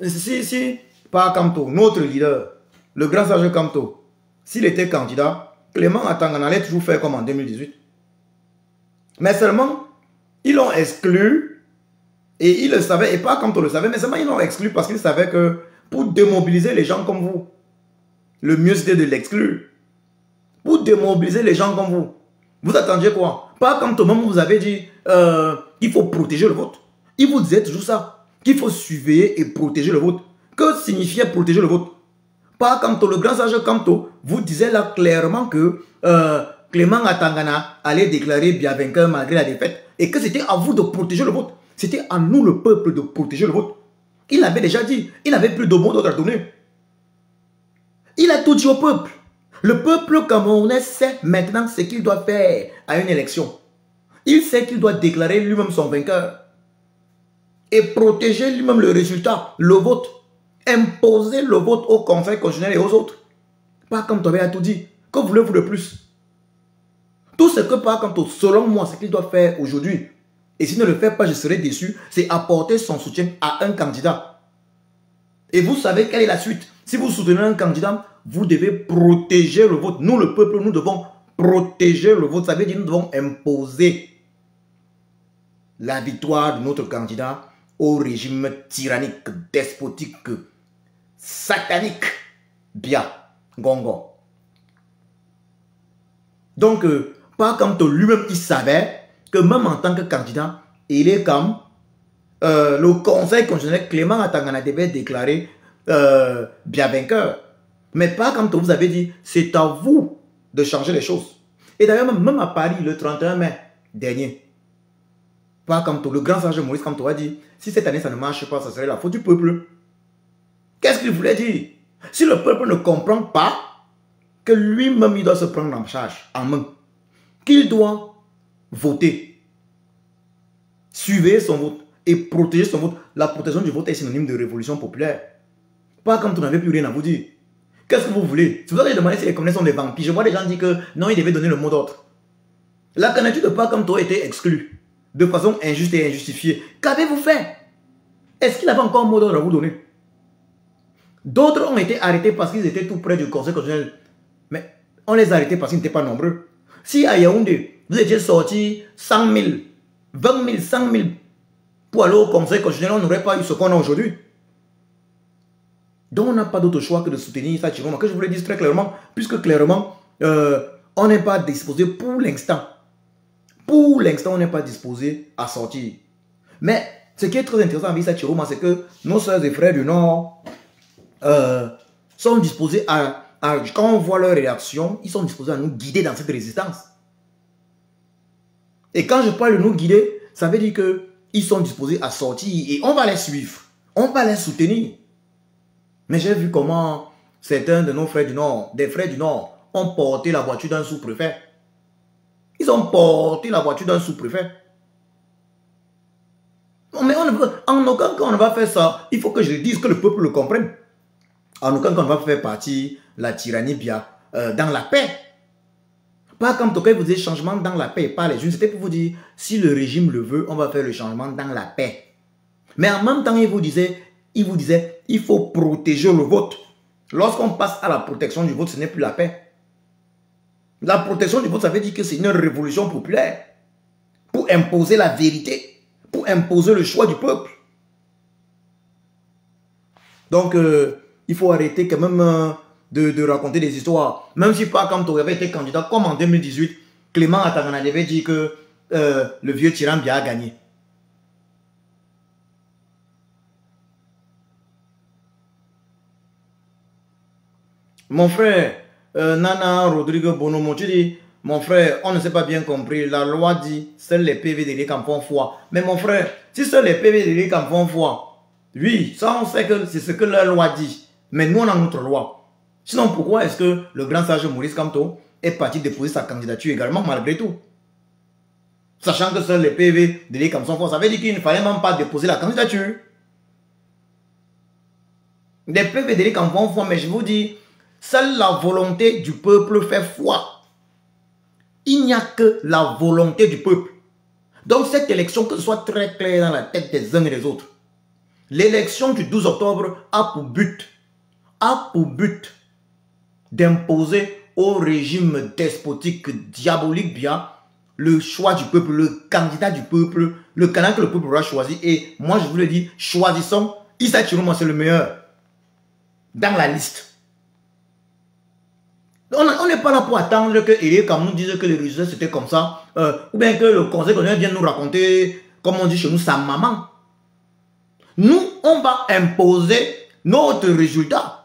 si par Kamto, notre leader, le grand sage Kamto, s'il était candidat, Clément Atangana allait toujours faire comme en 2018. Mais seulement, ils l'ont exclu, et ils le savaient, et pas Kamto le savait, mais seulement ils l'ont exclu parce qu'ils savaient que pour démobiliser les gens comme vous, le mieux c'était de l'exclure. Pour démobiliser les gens comme vous, vous attendiez quoi? Pas quand même vous avez dit qu'il faut protéger le vote. Il vous disait toujours ça, qu'il faut surveiller et protéger le vote. Que signifiait protéger le vote? Pas quand le grand sage Kamto vous disait là clairement que Clément Atangana allait déclarer bien vainqueur malgré la défaite et que c'était à vous de protéger le vote. C'était à nous le peuple de protéger le vote. Il avait déjà dit, il n'avait plus de mots d'autre à donner. Il a tout dit au peuple. Le peuple camerounais sait maintenant ce qu'il doit faire à une élection. Il sait qu'il doit déclarer lui-même son vainqueur et protéger lui-même le résultat, le vote. Imposer le vote au Conseil constitutionnel et aux autres. Pas comme tu avais tout dit. Que voulez-vous de plus? Tout ce que par contre, selon moi, ce qu'il doit faire aujourd'hui, et s'il ne le fait pas, je serai déçu, c'est apporter son soutien à un candidat. Et vous savez quelle est la suite? Si vous soutenez un candidat, vous devez protéger le vote. Nous, le peuple, nous devons protéger le vote. Ça veut dire que nous devons imposer la victoire de notre candidat au régime tyrannique, despotique, satanique, Bia Gongo. Donc, pas comme lui-même, il savait que même en tant que candidat, il est comme le Conseil constitutionnel Clément Atangana devait déclarer bien vainqueur. Mais pas comme vous avez dit, c'est à vous de changer les choses. Et d'ailleurs, même à Paris, le 31 mai dernier, pas comme le grand sage Maurice Kamto a dit, si cette année ça ne marche pas, ça serait la faute du peuple. Qu'est-ce qu'il voulait dire? Si le peuple ne comprend pas que lui-même il doit se prendre en charge, en main, qu'il doit voter, suivre son vote et protéger son vote. La protection du vote est synonyme de révolution populaire. Pas comme tu n'avais plus rien à vous dire. Qu'est-ce que vous voulez? C'est pour ça que j'ai demandé si les communistes sont des vampires. Je vois des gens dire que non, ils devaient donner le mot d'ordre. La candidature de pas comme toi était exclue de façon injuste et injustifiée. Qu'avez-vous fait? Est-ce qu'il avait encore un mot d'ordre à vous donner? D'autres ont été arrêtés parce qu'ils étaient tout près du Conseil constitutionnel. Mais on les a arrêtés parce qu'ils n'étaient pas nombreux. Si à Yaoundé, vous étiez sortis 100 000, 20 000, 100 000 pour aller au Conseil constitutionnel, on n'aurait pas eu ce qu'on a aujourd'hui. Donc on n'a pas d'autre choix que de soutenir ça, que je vous le dise très clairement, puisque clairement, on n'est pas disposé pour l'instant. Pour l'instant, on n'est pas disposé à sortir. Mais ce qui est très intéressant avec ça, c'est que nos soeurs et frères du Nord sont disposés quand on voit leur réaction, ils sont disposés à nous guider dans cette résistance. Et quand je parle de nous guider, ça veut dire qu'ils sont disposés à sortir et on va les suivre. On va les soutenir. Mais j'ai vu comment certains de nos frères du Nord, des frères du Nord, ont porté la voiture d'un sous-préfet. Ils ont porté la voiture d'un sous-préfet. Mais en aucun cas on ne va faire ça. Il faut que je dise que le peuple le comprenne. En aucun cas on va faire partie la tyrannie Bia dans la paix. Pas comme quand vous dites changement dans la paix, pas les unes. C'était pour vous dire, si le régime le veut, on va faire le changement dans la paix. Mais en même temps, il vous disait, il faut protéger le vote. Lorsqu'on passe à la protection du vote, ce n'est plus la paix. La protection du vote, ça veut dire que c'est une révolution populaire. Pour imposer la vérité. Pour imposer le choix du peuple. Donc, il faut arrêter quand même de raconter des histoires. Même si pas comme tu avais été candidat, comme en 2018, Clément Atangana avait dit que le vieux tyran Bia a gagné. Mon frère, Nana Rodrigue Bonomo, tu dis, mon frère, on ne s'est pas bien compris. La loi dit, seuls les PV de l'EC en font foi. Mais mon frère, si seuls les PV de l'EC en font foi, oui, ça on sait que c'est ce que la loi dit. Mais nous on a notre loi. Sinon, pourquoi est-ce que le grand sage Maurice Kamto est parti déposer sa candidature également malgré tout? Sachant que seuls les PV de l'EC en font foi, ça veut dire qu'il ne fallait même pas déposer la candidature. Des PV de l'EC en font foi, mais je vous dis, Seule la volonté du peuple fait foi. Il n'y a que la volonté du peuple. Donc cette élection, que ce soit très clair dans la tête des uns et des autres, l'élection du 12 octobre a pour but d'imposer au régime despotique diabolique bien le choix du peuple, le candidat du peuple, le candidat que le peuple aura choisi. Et moi je vous le dis, choisissons Issa Chiroma, c'est le meilleur dans la liste. On n'est pas là pour attendre que Elie Kamou dise que les résultats c'était comme ça, ou bien que le conseil constitutionnel vienne nous raconter, comme on dit chez nous, sa maman. Nous, on va imposer notre résultat.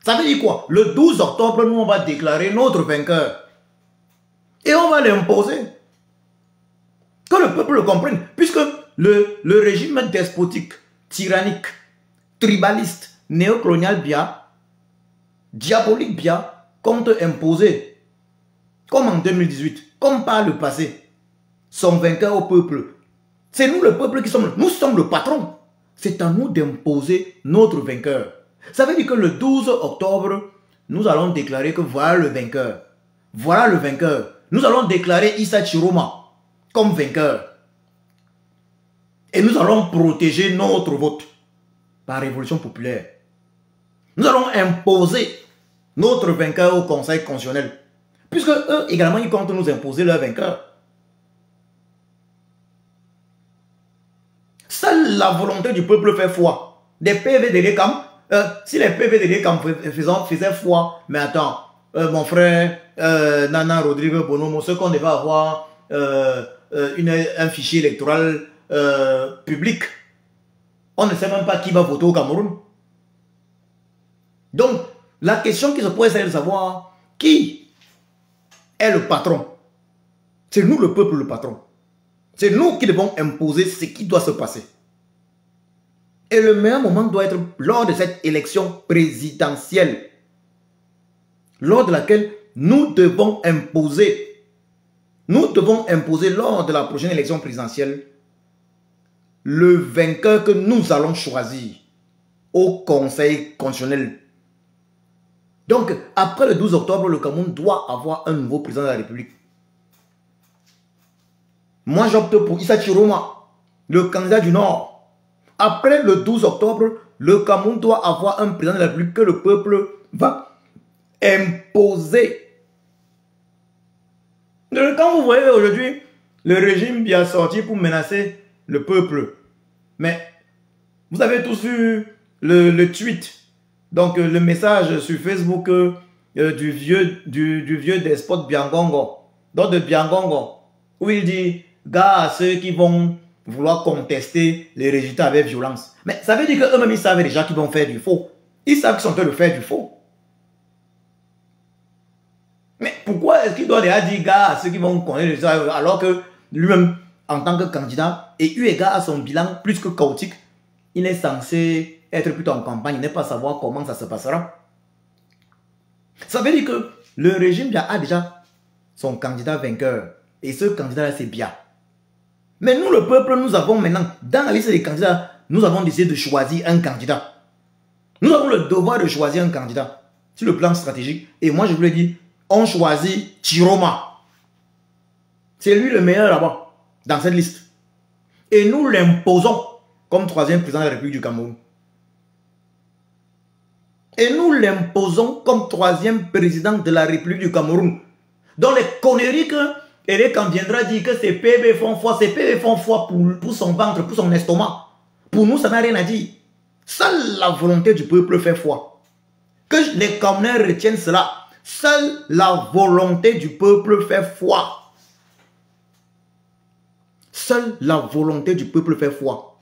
Ça veut dire quoi? Le 12 octobre, nous, on va déclarer notre vainqueur. Et on va l'imposer. Que le peuple le comprenne. Puisque le régime despotique, tyrannique, tribaliste, néocolonial bien, diabolique bien, compte imposer, comme en 2018, comme par le passé, son vainqueur au peuple. C'est nous le peuple qui sommes, nous sommes le patron. C'est à nous d'imposer notre vainqueur. Ça veut dire que le 12 octobre, nous allons déclarer que voilà le vainqueur. Voilà le vainqueur. Nous allons déclarer Issa Chiroma comme vainqueur. Et nous allons protéger notre vote par révolution populaire. Nous allons imposer notre vainqueur au Conseil constitutionnel. Puisque eux également, ils comptent nous imposer leur vainqueur. Seule la volonté du peuple fait foi. Des PV de l'ECAM, si les PV de l'ECAM faisaient foi, mais attends, mon frère Nana Rodrigue Bonomo, ce qu'on devait avoir un fichier électoral public, on ne sait même pas qui va voter au Cameroun. Donc, la question qui se pose, c'est de savoir qui est le patron. C'est nous le peuple le patron. C'est nous qui devons imposer ce qui doit se passer. Et le meilleur moment doit être lors de cette élection présidentielle, lors de laquelle nous devons imposer lors de la prochaine élection présidentielle le vainqueur que nous allons choisir au Conseil constitutionnel. Donc, après le 12 octobre, le Cameroun doit avoir un nouveau président de la République. Moi, j'opte pour Issa Chiroma, le candidat du Nord. Après le 12 octobre, le Cameroun doit avoir un président de la République que le peuple va imposer. Quand vous voyez aujourd'hui, le régime vient sortir pour menacer le peuple. Mais vous avez tous vu le tweet. Donc, le message sur Facebook du vieux despote Biangongo, donc de Biangongo, où il dit, gars, à ceux qui vont vouloir contester les résultats avec violence. Mais ça veut dire qu'eux-mêmes, ils savent déjà qu'ils vont faire du faux. Ils savent qu'ils sont en train de faire du faux. Mais pourquoi est-ce qu'il doit déjà dire, gars, à ceux qui vont connaître les résultats, alors que lui-même, en tant que candidat, et eu égard à son bilan plus que chaotique, il est censé être plutôt en campagne, ne pas savoir comment ça se passera. Ça veut dire que le régime a déjà son candidat vainqueur. Et ce candidat-là, c'est Bia. Mais nous, le peuple, nous avons maintenant, dans la liste des candidats, nous avons décidé de choisir un candidat. Nous avons le devoir de choisir un candidat sur le plan stratégique. Et moi, je vous l'ai dit, on choisit Chiroma. C'est lui le meilleur là-bas, dans cette liste. Et nous l'imposons comme troisième président de la République du Cameroun. Et nous l'imposons comme troisième président de la République du Cameroun. Dans les conneries que Eric en viendra dire que ces PV font foi, pour son ventre, pour son estomac. Pour nous, ça n'a rien à dire. Seule la volonté du peuple fait foi. Que les Camerounais retiennent cela. Seule la volonté du peuple fait foi. Seule la volonté du peuple fait foi.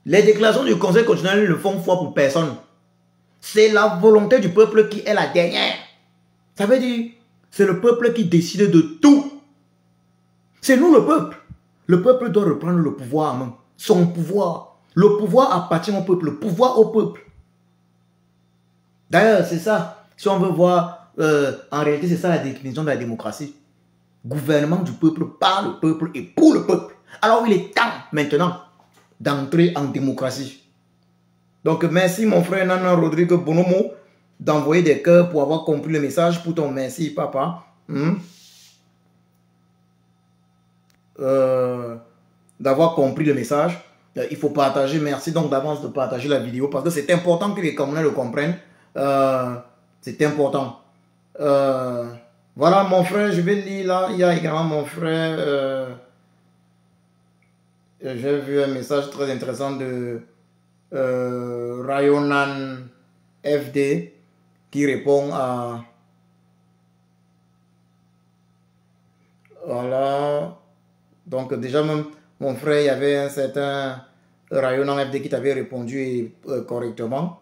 Les déclarations du Conseil constitutionnel ne font foi pour personne. C'est la volonté du peuple qui est la dernière. Ça veut dire, c'est le peuple qui décide de tout. C'est nous le peuple. Le peuple doit reprendre le pouvoir en main. Son pouvoir. Le pouvoir appartient au peuple. Le pouvoir au peuple. D'ailleurs, c'est ça. Si on veut voir, en réalité, c'est ça la définition de la démocratie. Gouvernement du peuple, par le peuple et pour le peuple. Alors il est temps maintenant d'entrer en démocratie. Donc merci mon frère Nana Rodrigue Bonomo d'envoyer des cœurs pour avoir compris le message pour ton merci, papa. D'avoir compris le message. Il faut partager. Merci donc d'avance de partager la vidéo parce que c'est important que les Camerounais le comprennent. C'est important. Voilà mon frère, je vais lire là. Il y a également mon frère. J'ai vu un message très intéressant de Rayonan FD qui répond à... Voilà. Donc déjà même mon frère, il y avait un certain Rayonan FD qui t'avait répondu correctement.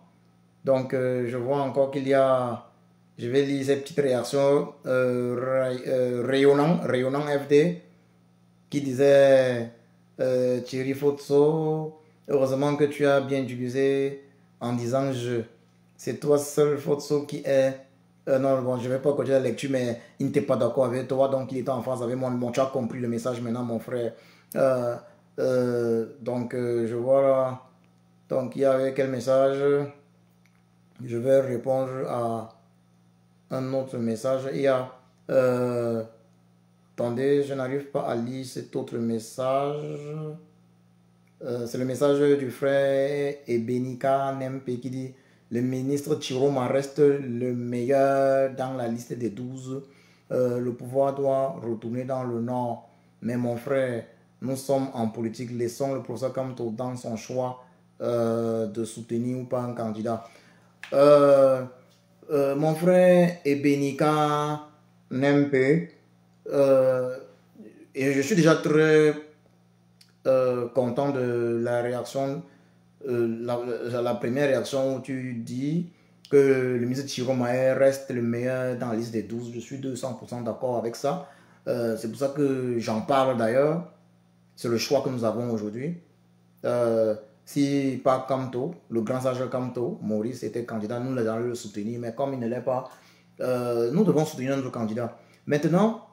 Donc je vois encore qu'il y a... Je vais lire ces petites réactions. Rayonnant FD qui disait Thierry Fotso, heureusement que tu as bien utilisé en disant je. C'est toi seul Fotso qui est. Non, bon, je ne vais pas continuer la lecture, mais il n'était pas d'accord avec toi, donc il était en phase avec moi. Bon, tu as compris le message maintenant, mon frère. Donc, je vois là. Donc, il y avait quel message? Je vais répondre à un autre message. Il y a. Attendez, je n'arrive pas à lire cet autre message. C'est le message du frère Ebenika Nempe qui dit: le ministre Chiroma reste le meilleur dans la liste des 12. Le pouvoir doit retourner dans le nord. Mais mon frère, nous sommes en politique. Laissons le professeur Kamto dans son choix de soutenir ou pas un candidat. Mon frère Ebenika Nempe, et je suis déjà très content de la réaction, la première réaction où tu dis que le ministre Thierry Maher reste le meilleur dans la liste des 12. Je suis 200% d'accord avec ça. C'est pour ça que j'en parle d'ailleurs. C'est le choix que nous avons aujourd'hui. Si pas Kamto, le grand sage Kamto, Maurice était candidat, nous allons le soutenir. Mais comme il ne l'est pas, nous devons soutenir notre candidat. Maintenant,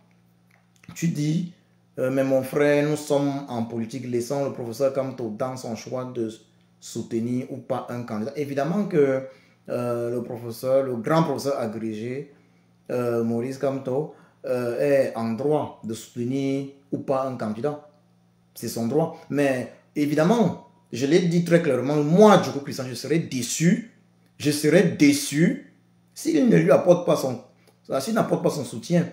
tu dis, mais mon frère, nous sommes en politique, laissons le professeur Kamto dans son choix de soutenir ou pas un candidat. Évidemment que le grand professeur agrégé, Maurice Kamto, est en droit de soutenir ou pas un candidat. C'est son droit. Mais évidemment, je l'ai dit très clairement, moi, Djoko Christian, je serais déçu s'il ne lui apporte pas s'il n'apporte pas son soutien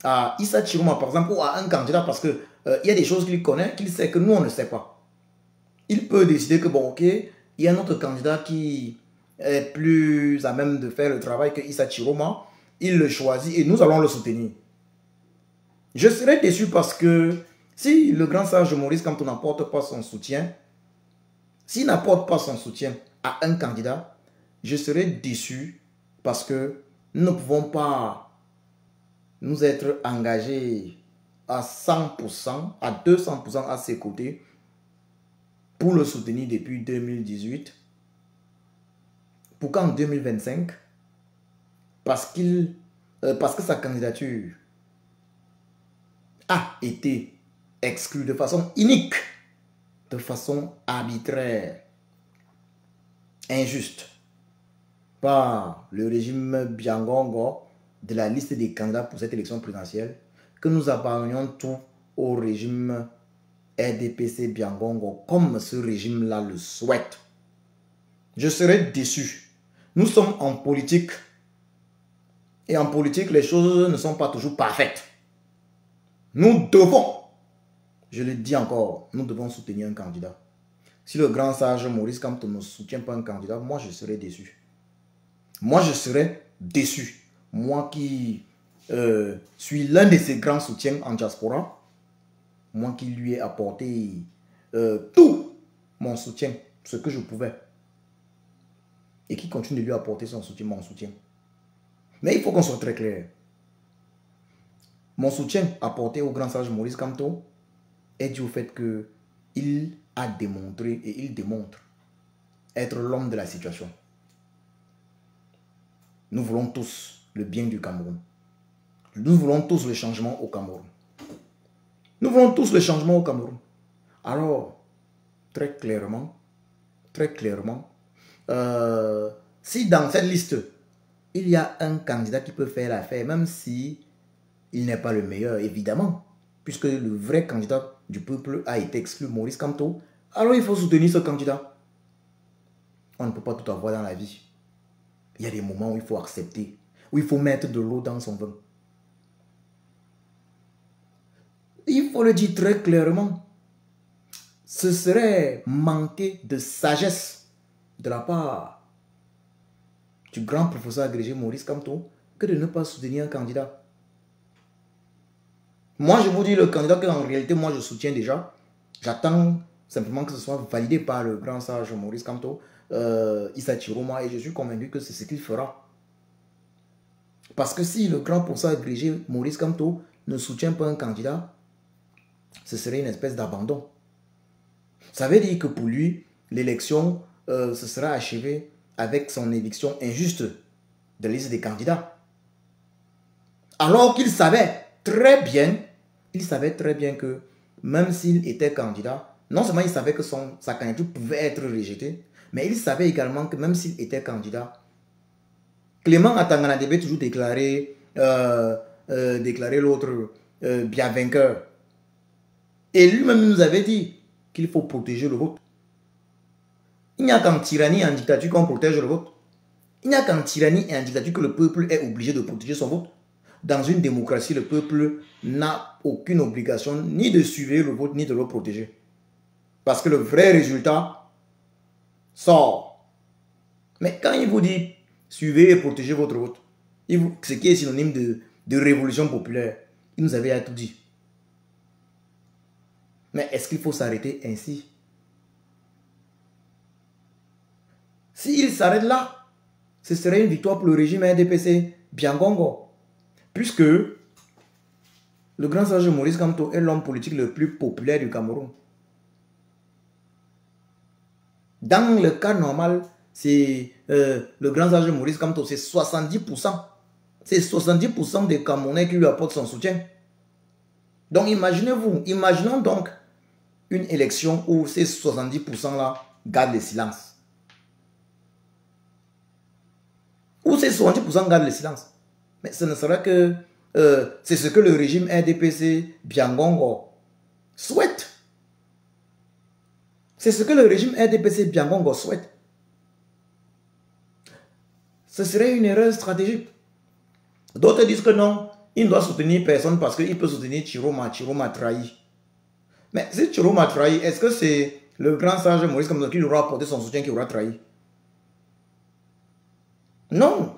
à Issa Chiroma, par exemple, ou à un candidat, parce que il y a des choses qu'il connaît, qu'il sait que nous, on ne sait pas. Il peut décider que, bon, ok, il y a un autre candidat qui est plus à même de faire le travail que Issa Chiroma. Il le choisit et nous allons le soutenir. Je serais déçu parce que si le grand sage Maurice Kamto n'apporte pas son soutien, s'il n'apporte pas son soutien à un candidat, je serais déçu parce que nous ne pouvons pas nous être engagés à 100%, à 200% à ses côtés pour le soutenir depuis 2018. Pourquoi en 2025? Parce que sa candidature a été exclue de façon inique, de façon arbitraire, injuste, par le régime Biangongo de la liste des candidats pour cette élection présidentielle, que nous abandonnions tout au régime RDPC Biangongo comme ce régime-là le souhaite. Je serais déçu. Nous sommes en politique et en politique, les choses ne sont pas toujours parfaites. Nous devons, je le dis encore, nous devons soutenir un candidat. Si le grand sage Maurice Kamto ne soutient pas un candidat, moi je serais déçu. Moi je serais déçu. Moi qui suis l'un de ses grands soutiens en diaspora, moi qui lui ai apporté tout mon soutien, ce que je pouvais, et qui continue de lui apporter son soutien, mon soutien. Mais il faut qu'on soit très clair. Mon soutien apporté au grand sage Maurice Kamto est dû au fait qu'il a démontré et il démontre être l'homme de la situation. Nous voulons tous le bien du Cameroun. Nous voulons tous le changement au Cameroun. Nous voulons tous le changement au Cameroun. Alors, très clairement, si dans cette liste, il y a un candidat qui peut faire l'affaire, même si il n'est pas le meilleur, évidemment. Puisque le vrai candidat du peuple a été exclu, Maurice Kamto. Alors il faut soutenir ce candidat. On ne peut pas tout avoir dans la vie. Il y a des moments où il faut accepter, où il faut mettre de l'eau dans son vin. Il faut le dire très clairement. Ce serait manquer de sagesse de la part du grand professeur agrégé Maurice Kamto que de ne pas soutenir un candidat. Moi, je vous dis le candidat qu'en réalité, moi, je soutiens déjà. J'attends simplement que ce soit validé par le grand sage Maurice Kamto, Issa Chiroma, et je suis convaincu que c'est ce qu'il fera. Parce que si le grand professeur agrégé Maurice Kamto ne soutient pas un candidat, ce serait une espèce d'abandon. Ça veut dire que pour lui, l'élection se sera achevée avec son éviction injuste de la liste des candidats. Alors qu'il savait très bien que même s'il était candidat, non seulement il savait que sa candidature pouvait être rejetée, mais il savait également que même s'il était candidat, Clément Atangana devait toujours déclarer l'autre bien vainqueur. Et lui-même nous avait dit qu'il faut protéger le vote. Il n'y a qu'en tyrannie et en dictature qu'on protège le vote. Il n'y a qu'en tyrannie et en dictature que le peuple est obligé de protéger son vote. Dans une démocratie, le peuple n'a aucune obligation ni de suivre le vote, ni de le protéger. Parce que le vrai résultat sort. Mais quand il vous dit suivez et protégez votre vote, ce qui est synonyme de révolution populaire, il nous avait tout dit. Mais est-ce qu'il faut s'arrêter ainsi? S'il s'arrête là, ce serait une victoire pour le régime RDPC Biangongo. Puisque le grand sage Maurice Kamto est l'homme politique le plus populaire du Cameroun. Dans le cas normal, c'est le grand sage Maurice Kamto, c'est 70%. C'est 70% des Camerounais qui lui apportent son soutien. Donc imaginons donc une élection où ces 70%-là gardent le silence. Où ces 70% gardent le silence. Mais ce ne sera que... c'est ce que le régime RDPC Biangongo souhaite. C'est ce que le régime RDPC Biangongo souhaite. Ce serait une erreur stratégique. D'autres disent que non, il ne doit soutenir personne parce qu'il peut soutenir Chiroma. Chiroma trahi. Mais si Chiroma trahi, est-ce que c'est le grand sage Maurice Kamto qui aura apporté son soutien qui aura trahi? Non.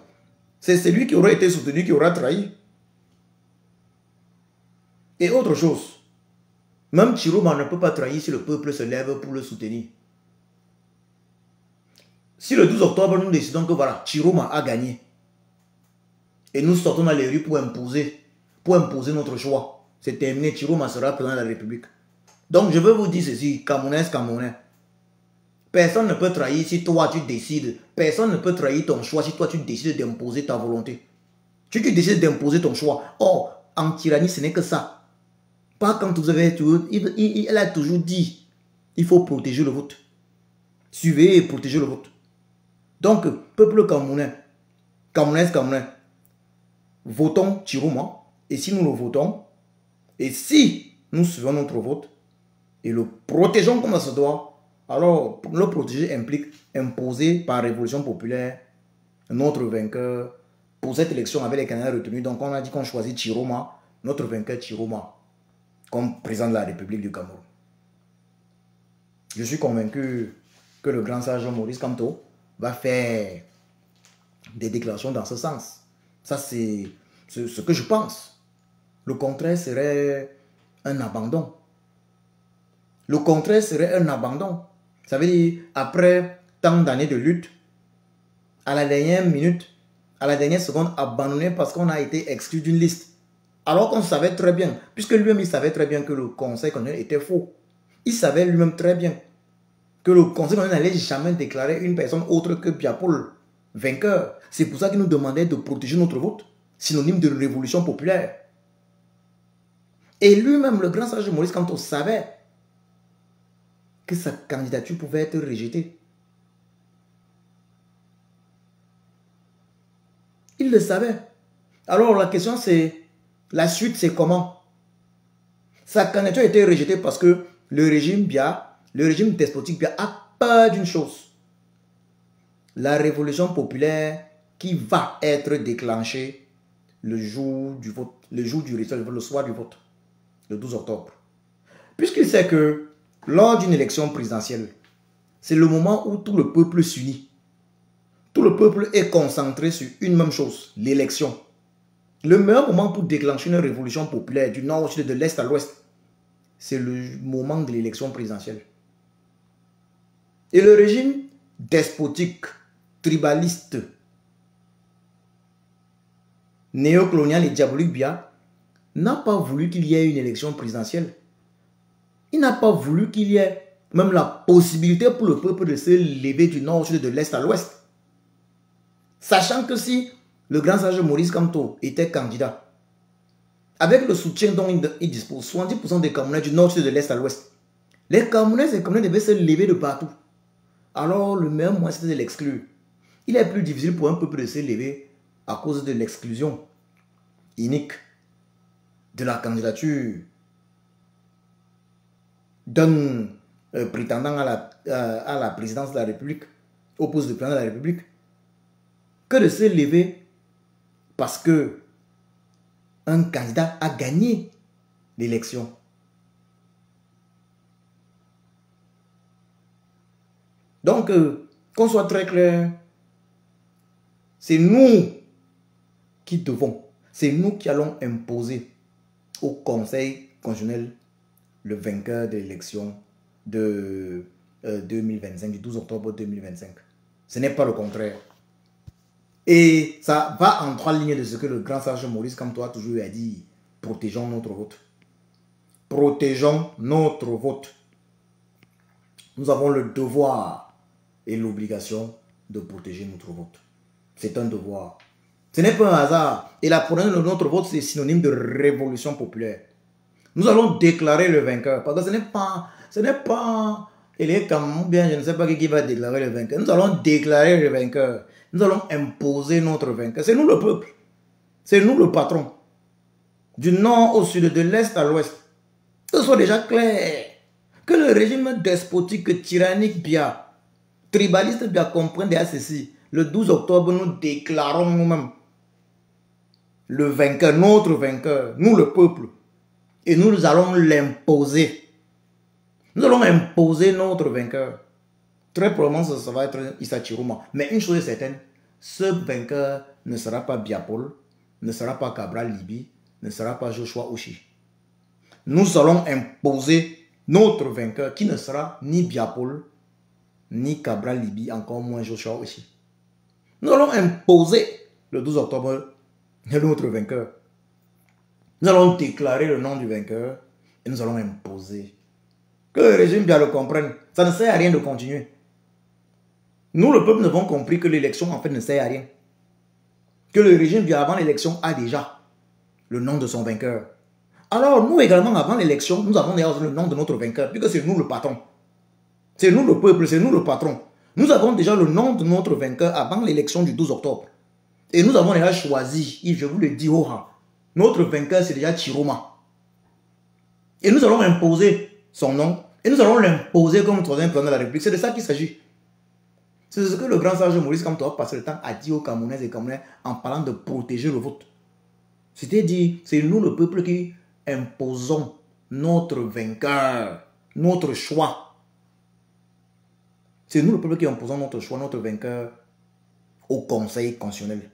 C'est celui qui aura été soutenu qui aura trahi. Et autre chose, même Chiroma ne peut pas trahir si le peuple se lève pour le soutenir. Si le 12 octobre, nous décidons que voilà, Chiroma a gagné, et nous sortons dans les rues pour imposer notre choix, c'est terminé, Chiroma sera président de la République. Donc je veux vous dire ceci, Camerounais, personne ne peut trahir si toi tu décides, personne ne peut trahir ton choix si toi tu décides d'imposer ta volonté. Tu décides d'imposer ton choix. Or, en tyrannie, ce n'est que ça. Pas quand vous avez toujours, il a toujours dit, il faut protéger le vote. Suivez et protégez le vote. Donc, peuple camerounais, Camerounais, votons Chiroma. Et si nous le votons, et si nous suivons notre vote, et le protégeons comme ça se doit, alors le protéger implique imposer par révolution populaire notre vainqueur pour cette élection avec les candidats retenus. Donc, on a dit qu'on choisit Chiroma, notre vainqueur Chiroma, comme président de la République du Cameroun. Je suis convaincu que le grand sage Maurice Kamto va faire des déclarations dans ce sens. Ça, c'est ce que je pense. Le contraire serait un abandon. Le contraire serait un abandon. Ça veut dire, après tant d'années de lutte, à la dernière minute, à la dernière seconde, abandonné parce qu'on a été exclu d'une liste. Alors qu'on savait très bien, puisque lui-même il savait très bien que le conseil constitutionnel était faux. Il savait lui-même très bien que le conseil constitutionnel n'allait jamais déclarer une personne autre que Biapoul vainqueur. C'est pour ça qu'il nous demandait de protéger notre vote, synonyme de révolution populaire. Et lui-même, le grand sage Maurice Kamto, savait que sa candidature pouvait être rejetée. Il le savait. Alors la question c'est, la suite c'est comment? Sa candidature a été rejetée parce que le régime despotique Biya a peur d'une chose. La révolution populaire qui va être déclenchée le jour du vote, le jour du résultat, le soir du vote, le 12 octobre. Puisqu'il sait que lors d'une élection présidentielle, c'est le moment où tout le peuple s'unit. Tout le peuple est concentré sur une même chose, l'élection. Le meilleur moment pour déclencher une révolution populaire du nord au sud, de l'est à l'ouest, c'est le moment de l'élection présidentielle. Et le régime despotique, tribaliste, néocolonial et diabolique Biya n'a pas voulu qu'il y ait une élection présidentielle. Il n'a pas voulu qu'il y ait même la possibilité pour le peuple de se lever du nord au sud, de l'est à l'ouest. Sachant que si le grand sage Maurice Kamto était candidat, avec le soutien dont il dispose, 70% des Camerounais du nord au sud, de l'est à l'ouest, les Camerounais devaient se lever de partout. Alors le meilleur moyen c'était de l'exclure. Il est plus difficile pour un peuple de se lever à cause de l'exclusion inique de la candidature d'un prétendant à la présidence de la République, au poste de président de la République, que de se lever parce que un candidat a gagné l'élection. Donc, qu'on soit très clair, c'est nous qui devons, c'est nous qui allons imposer au Conseil constitutionnel le vainqueur de l'élection de 2025, du 12 octobre 2025. Ce n'est pas le contraire. Et ça va en trois lignes de ce que le grand sage Maurice Kamto a toujours a dit. Protégeons notre vote. Protégeons notre vote. Nous avons le devoir et l'obligation de protéger notre vote. C'est un devoir. Ce n'est pas un hasard. Et la protection de notre vote, c'est synonyme de révolution populaire. Nous allons déclarer le vainqueur. Parce que ce n'est pas et comme bien, je ne sais pas qui va déclarer le vainqueur. Nous allons déclarer le vainqueur. Nous allons imposer notre vainqueur. C'est nous le peuple. C'est nous le patron. Du nord au sud, de l'est à l'ouest. Que ce soit déjà clair. Que le régime despotique, tyrannique Biya, tribaliste Biya comprenne déjà ceci. Le 12 octobre, nous déclarons nous-mêmes le vainqueur, notre vainqueur, nous le peuple. Et nous allons l'imposer. Nous allons imposer notre vainqueur. Très probablement, ça va être Issa Chiroma. Mais une chose est certaine, ce vainqueur ne sera pas Biya Paul, ne sera pas Cabral Liby, ne sera pas Joshua Oshi. Nous allons imposer notre vainqueur qui ne sera ni Biya Paul, ni Cabral Liby, encore moins Joshua Oshi. Nous allons imposer le 12 octobre notre vainqueur. Nous allons déclarer le nom du vainqueur et nous allons imposer. Que le régime Biya le comprenne. Ça ne sert à rien de continuer. Nous, le peuple, nous avons compris que l'élection, en fait, ne sert à rien. Que le régime Biya, avant l'élection, a déjà le nom de son vainqueur. Alors, nous également, avant l'élection, nous avons déjà le nom de notre vainqueur, puisque c'est nous le patron. C'est nous le peuple, c'est nous le patron. Nous avons déjà le nom de notre vainqueur avant l'élection du 12 octobre. Et nous avons déjà choisi, et je vous le dis, notre vainqueur, c'est déjà Chiroma. Et nous allons imposer son nom, et nous allons l'imposer comme troisième président de la République. C'est de ça qu'il s'agit. C'est ce que le grand sage Maurice Kamto a passé le temps à dire aux Camerounais et Camerounais en parlant de protéger le vote. C'est-à-dire, c'est nous le peuple qui imposons notre vainqueur, notre choix. C'est nous le peuple qui imposons notre choix, notre vainqueur au Conseil constitutionnel.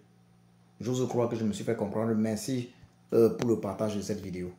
J'ose croire que je me suis fait comprendre. Merci pour le partage de cette vidéo.